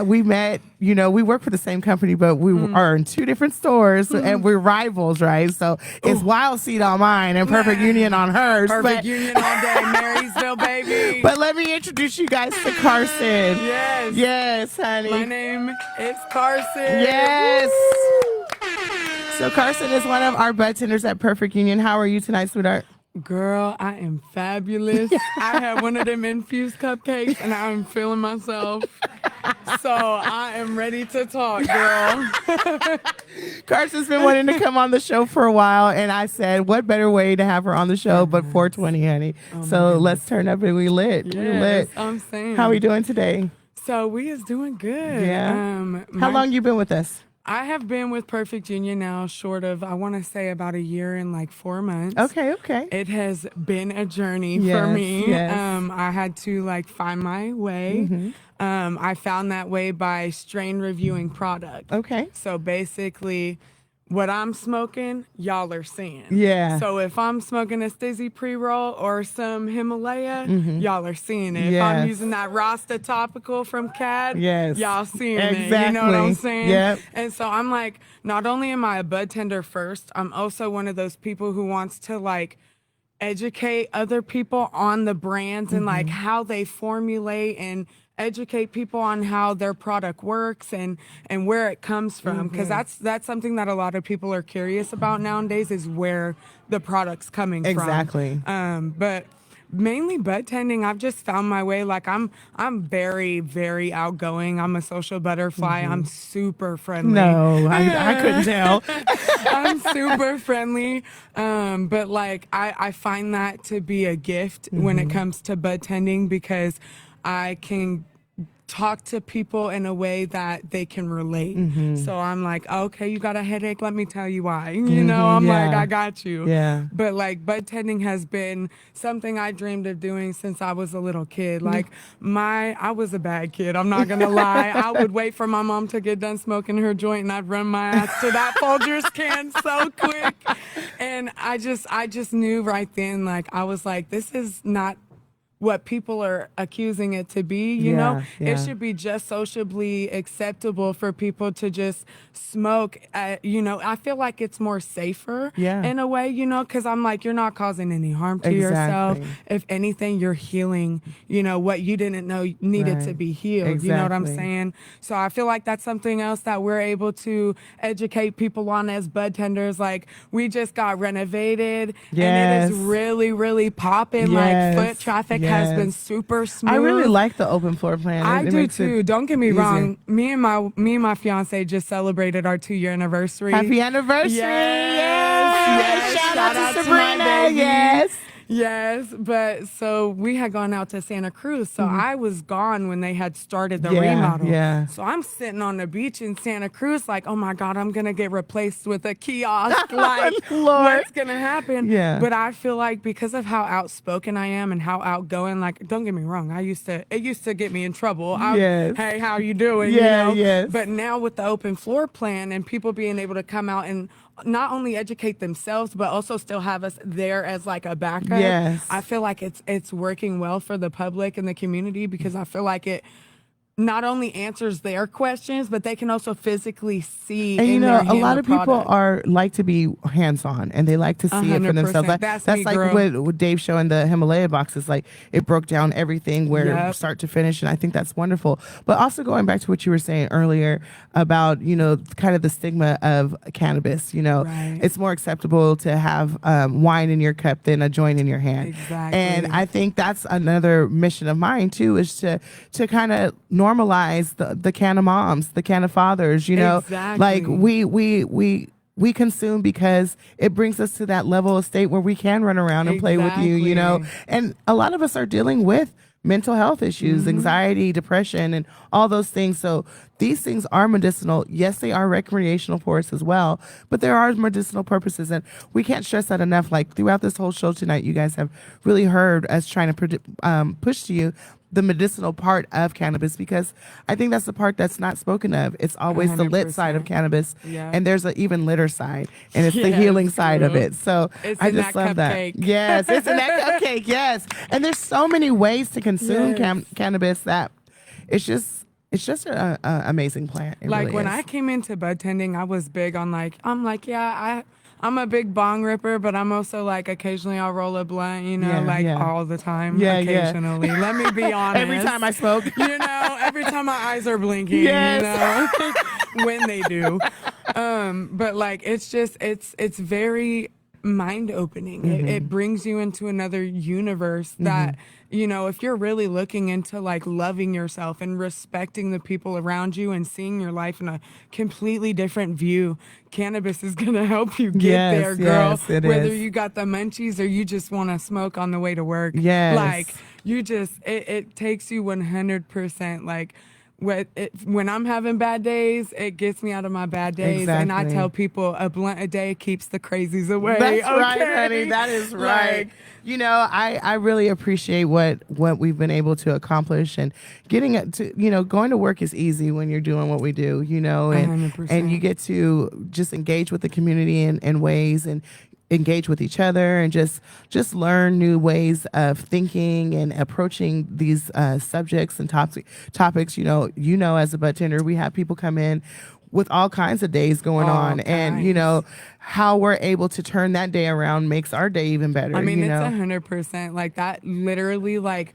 we met, we work for the same company, but we are in two different stores and we're rivals, right? So it's Wild Seed on mine and Perfect Union on hers. Perfect Union all day, Marysville, baby. But let me introduce you guys to Carson. Yes. Yes, honey. My name is Carson. Yes. So Carson is one of our bud tenders at Perfect Union. How are you tonight, sweetheart? Girl, I am fabulous. I had one of them infused cupcakes and I'm feeling myself. So I am ready to talk, girl. Carson's been wanting to come on the show for a while, and I said, what better way to have her on the show but 420, honey. So let's turn up and we lit. Yes, we lit. I'm saying. How we doing today? So we is doing good. Yeah. How long you been with us? I have been with Perfect Union now short of, I want to say about a year and like 4 months. Okay. It has been a journey for Yes, me. yes. I had to like find my way. Mhm. I found that way by strain reviewing product. Okay. So basically, what I'm smoking, y'all are seeing. Yeah. So if I'm smoking a Stizzy pre-roll or some Himalaya, Mhm. y'all are seeing it. If I'm Yes. using that Rasta topical from CAD, Yes. y'all seeing it. You Exactly. know what I'm saying? Yep. And so I'm like, not only am I a bud tender first, I'm also one of those people who wants to like educate other people on the brands and like how they formulate and educate people on how their product works and where it comes from, because that's something that a lot of people are curious about nowadays, is where the product's coming Exactly. from. But mainly bud tending, I've just found my way. Like I'm very, very outgoing. I'm a social butterfly. I'm super friendly. No, I couldn't tell. I'm super friendly. But like I find that to be a gift when it comes to bud tending, because I can talk to people in a way that they can relate. So I'm like, okay, you got a headache? Let me tell you why. You know, I'm like, I got you. Yeah. But like bud tending has been something I dreamed of doing since I was a little kid. Like I was a bad kid. I'm not going to lie. I would wait for my mom to get done smoking her joint and I'd run my ass to that Folgers can so quick. And I just knew right then, like, I was like, this is not what people are accusing it to be, you know? Yeah. It should be just sociably acceptable for people to just smoke. You know, I feel like it's more safer in a way, you know, because I'm like, you're not causing any harm to yourself. If anything, you're healing, you know, what you didn't know needed to be healed. You know what I'm saying? So I feel like that's something else that we're able to educate people on as bud tenders. Like, we just got renovated and it is really, really popping. Like, foot traffic has been super smooth. I really like the open floor plan. I It do makes it too. Don't get me easier. wrong. Me and my fiance just celebrated our 2-year anniversary. Happy anniversary. Yes. Shout out to my Sabrina. baby. Yes. Yes, but so we had gone out to Santa Cruz. So I was gone when they had started the Yeah, remodel. yeah. So I'm sitting on the beach in Santa Cruz like, oh my God, I'm going to get replaced with a kiosk. Like, what's going to happen? Yeah. But I feel like because of how outspoken I am and how outgoing, like, don't get me wrong, it used to get me in trouble. Yes. Hey, how you doing? Yeah, you know? yes. But now with the open floor plan and people being able to come out and not only educate themselves, but also still have us there as like a backup. Yes. I feel like it's working well for the public and the community, because I feel like it not only answers their questions, but they can also physically see. And you in know, their a hand lot the of people product. are like to be hands-on and they like to see it for 100%. themselves. That's me, like girl. what Dave showing the Himalaya boxes. Like, it broke down everything where Yep. start to finish, and I think that's wonderful. But also going back to what you were saying earlier about, you know, kind of the stigma of cannabis. You know, Right. it's more acceptable to have wine in your cup than a joint in your hand. Exactly. And I think that's another mission of mine too, is to kind of normalize the can of moms, the can of fathers, you know. Exactly. Like, we consume because it brings us to that level of state where we can run around and play with you, you know. Exactly. And a lot of us are dealing with mental health issues, anxiety, depression, and all those things. So these things are medicinal. Yes, they are recreational for us as well, but there are medicinal purposes. And we can't stress that enough. Like throughout this whole show tonight, you guys have really heard us trying to push to you the medicinal part of cannabis, because I think that's the part that's not spoken of. It's always the lit side of cannabis, Yeah. and there's an even litter side, and it's the Yes, healing side of girl. it. So It's I in just that love cupcake. that. Yes, it's in that cupcake. Yes, and there's so many ways to consume Yes. cannabis that it's just an amazing plant. It Like really when is. I came into bud tending, I was big on I'm a big bong ripper, but I'm also like occasionally I'll roll a blunt, all the time. Yeah, occasionally. Let me be honest. Every time I smoke. Every time my eyes are blinking, Yes. when they do. But like it's very mind opening. It brings you into another universe that if you're really looking into like loving yourself and respecting the people around you and seeing your life in a completely different view, cannabis is gonna help you get Yes, there, girl. yes, it Whether is. you got the munchies or you just want to smoke on the way to work. Yes. Like you just it takes you 100%. Like when I'm having bad days, it gets me out of my bad days. And I Exactly. tell people a blunt a day keeps the crazies away. That's right, okay? honey. That is right. Like, I really appreciate what we've been able to accomplish, and getting it to, going to work is easy when you're doing what we do, and 100%. you get to just engage with the community in ways, and engage with each other, and just learn new ways of thinking and approaching these subjects and topics. As a bud tender, we have people come in with all kinds of days going All on, and kinds. how we're able to turn that day around makes our day even better. I mean, you it's know? 100%. Like that literally, like,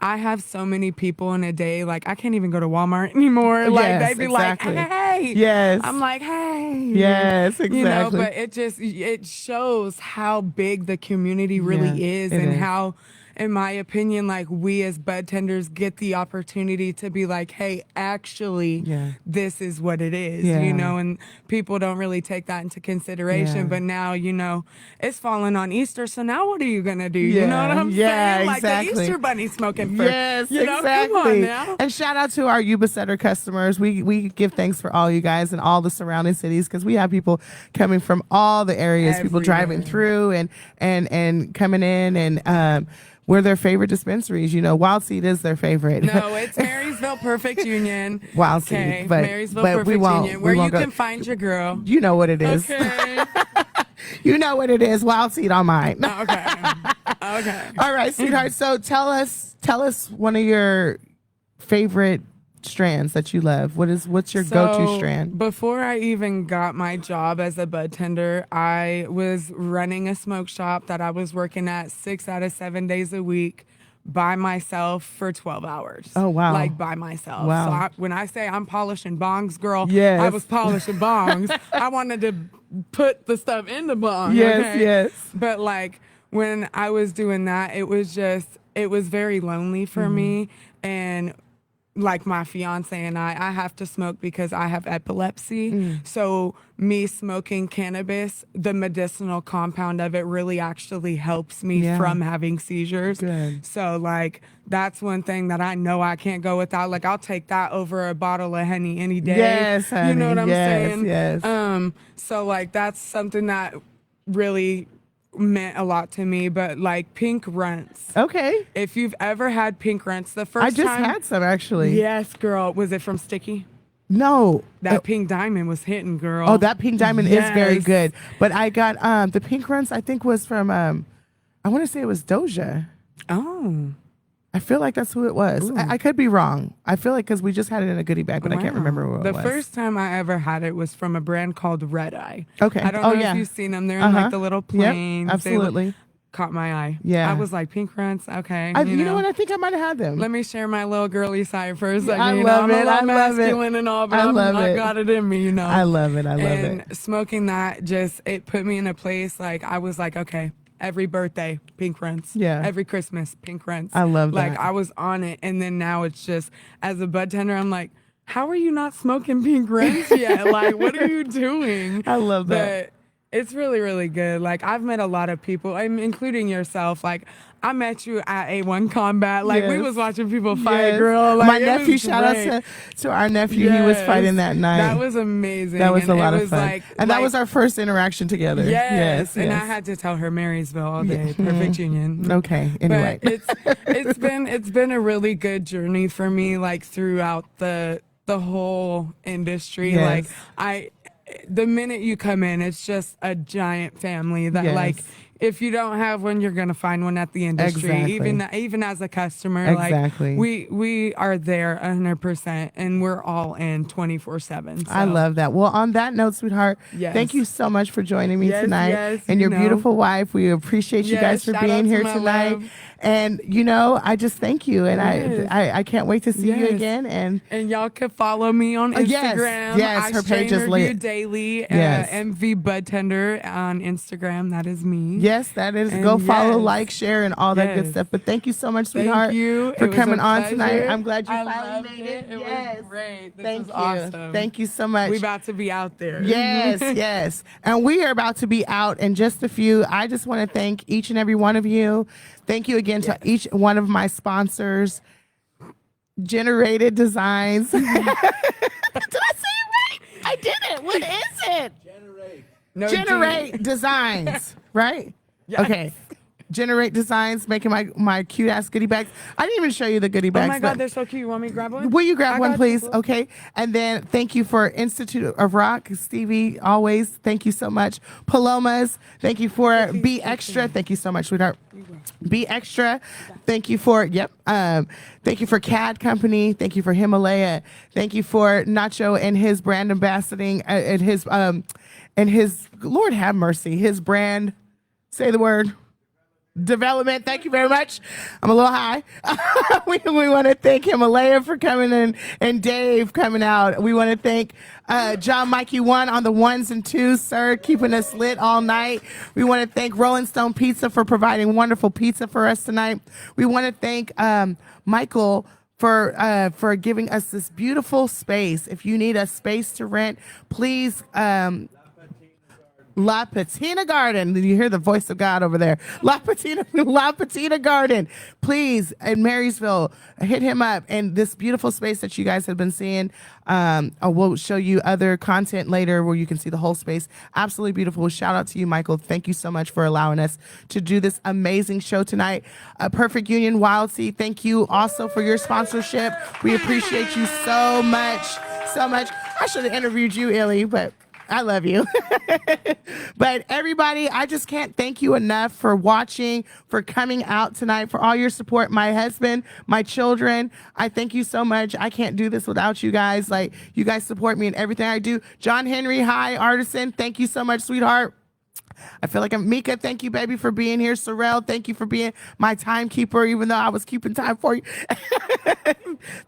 I have so many people in a day, like, I can't even go to Walmart anymore. Like, Yes, they'd be exactly. like, hey. Yes. I'm like, hey. Yes, exactly. But it shows how big the community really Yeah, is, it and is. how, in my opinion, like, we as bud tenders get the opportunity to be like, hey, actually, Yeah. this is what it is, Yeah. and people don't really take that into consideration. Yeah. But now, it's falling on Easter, so now what are you gonna do? You know what I'm Yeah, saying? Like exactly. the Easter bunny smoking for Yes, exactly. Come on now. And shout out to our Yuba Setter customers. We give thanks for all you guys and all the surrounding cities, because we have people coming from all the areas, people driving through and coming in, and we're their favorite dispensaries. Wild Seed is their favorite. No, it's Marysville Perfect Union. Wild Seed, Okay, but Marysville we Perfect won't- Union, we where you won't go- can find your girl. You know what it is. Okay. You know what it is. Wild Seed on mine. Okay. Okay. All right, sweetheart. So tell us one of your favorite strands that you love. What's your go-to strand? Before I even got my job as a bud tender, I was running a smoke shop that I was working at 6 out of 7 days a week by myself for 12 hours. Oh, wow. Like by myself. Wow. So when I say I'm polishing bongs, girl, Yes. I was polishing bongs. I wanted to put the stuff in the bong. Yes, okay? yes. But like when I was doing that, it was very lonely for Mm-hmm. me. And like my fiance and I have to smoke because I have epilepsy. Mm. So me smoking cannabis, the medicinal compound of it really actually helps me Yeah. from having seizures. Good. So like that's one thing that I know I can't go without. Like I'll take that over a bottle of honey any day. Yes, honey. You know what I'm Yes, saying? yes. So like that's something that really meant a lot to me. But like pink runts. Okay. If you've ever had pink runts, the first I just time, had some actually. Yes, girl. Was it from Sticky? No. That pink diamond was hitting, girl. Oh, that pink diamond is very Yes. good. But I got the pink runs, I think, was from I want to say it was Doja. Oh. I feel like that's who it was. I could be wrong. I feel like because we just had it in a goodie bag, but I can't remember who it The was. first time I ever had it was from a brand called Red Eye. Okay. I don't Oh, know yeah. if you've seen them. They're in Uh-huh. like the little Yep, planes. They absolutely. caught my eye. Yeah. I was like, pink runts? Okay. You know what? I think I might have had them. Let me share my little girly side for a second. I you love know, it. I'm a I little love it. masculine and all, but I love I it. got it in me, you know. I love it. I love and it. smoking that it put me in a place like I was like, okay, every birthday, pink runts. Yeah. Every Christmas, pink runts. I love like, that. I was on it. And then now it's just, as a bud tender, I'm like, how are you not smoking pink runts yet? Like, what are you doing? I love that. It's really, really good. Like, I've met a lot of people, including yourself. Like, I met you at A1 Combat. Like, we Yes. was watching people fight, Yes. girl. Like, My it nephew, was shout out great. to our nephew. He was fighting that night. That was amazing. That was and a lot it of was fun. Like, and that was our first interaction together. Yes, and yes. I had to tell her Marysville all day. Yeah. Perfect Mhm. union. Okay, anyway. But it's been a really good journey for me, like throughout the whole industry. Yes. Like the minute you come in, it's just a giant family that Yes. like if you don't have one, you're gonna find one at the industry. Exactly. Even as a customer, Exactly. like we are there 100%, and we're all in 24/7. I love that. Well, on that note, sweetheart, Yes. thank you so much for joining me Yes, tonight. yes, and your you know. beautiful wife. We appreciate you Yes, guys for shout out being to here my tonight. love. And I just thank you, and Yes. I can't wait to see you Yes. again. And y'all can follow me on Instagram. Yes, her page is review lit. daily. Yes. MV Bud Tender on Instagram. That is me. Yes, that is. And Go follow, yes. like, share, and all that good Yes. stuff. But thank you so much, Thank sweetheart, you. for It was coming a on tonight. pleasure. I'm glad you I finally loved made it. It Yes. was great. This Thank was you. awesome. Thank you so much. We about to be out there. Yes, yes. And we are about to be out in just a few. I just want to thank each and every one of you. Thank you again to each one of my sponsors, Generated Designs. Did I say it right? I did it. What is it? Generate Designs, right? Yes. Okay. Generate Designs, making my cute ass goodie bags. I didn't even show you the goodie Oh bags. my but- God, they're so cute. You want me to grab one? Will you grab I one, got please? you. Okay. And then thank you for Institute of Rock, Stevie, always. Thank you so much. Palomas, thank you for Be Extra. Thank you so much, sweetheart. Be Extra. Thank you for, thank you for CAD Company. Thank you for Himalaya. Thank you for Nacho and his brand ambassadoring, and his, Lord have mercy, his brand, say the word, development. Thank you very much. I'm a little high. we want to thank Himalaya for coming in and Dave coming out. We want to thank Jah Mikey 1 on the 1s and 2s, sir, keeping us lit all night. We want to thank Rolling Stone Pizza for providing wonderful pizza for us tonight. We want to thank Michael for giving us this beautiful space. If you need a space to rent, please La Patina Garden. You hear the voice of God over there. La Patina Garden. Please, in Marysville, hit him up. And this beautiful space that you guys have been seeing, we'll show you other content later where you can see the whole space. Absolutely beautiful. Shout out to you, Michael. Thank you so much for allowing us to do this amazing show tonight. Perfect Union Wild Seed, thank you also for your sponsorship. We appreciate you so much, so much. I should have interviewed you, Illy, but I love you. But everybody, I just can't thank you enough for watching, for coming out tonight, for all your support. My husband, my children, I thank you so much. I can't do this without you guys. Like, you guys support me in everything I do. John Henry, hi. Artisan, thank you so much, sweetheart. I feel like I'm Mika. Thank you, baby, for being here. Sorrel, thank you for being my timekeeper, even though I was keeping time for you.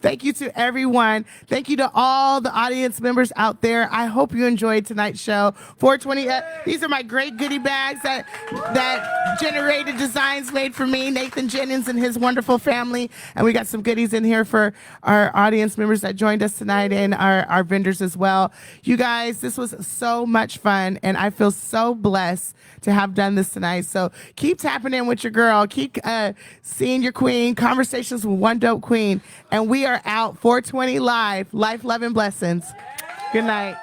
Thank you to everyone. Thank you to all the audience members out there. I hope you enjoyed tonight's show. 420. These are my great goodie bags that Generated Designs made for me, Nathan Jennings and his wonderful family. And we got some goodies in here for our audience members that joined us tonight and our vendors as well. You guys, this was so much fun, and I feel so blessed to have done this tonight. So keep tapping in with your girl. Keep seeing your queen. Conversations with one dope queen. And we are out 420 live. Life, love, and blessings. Good night.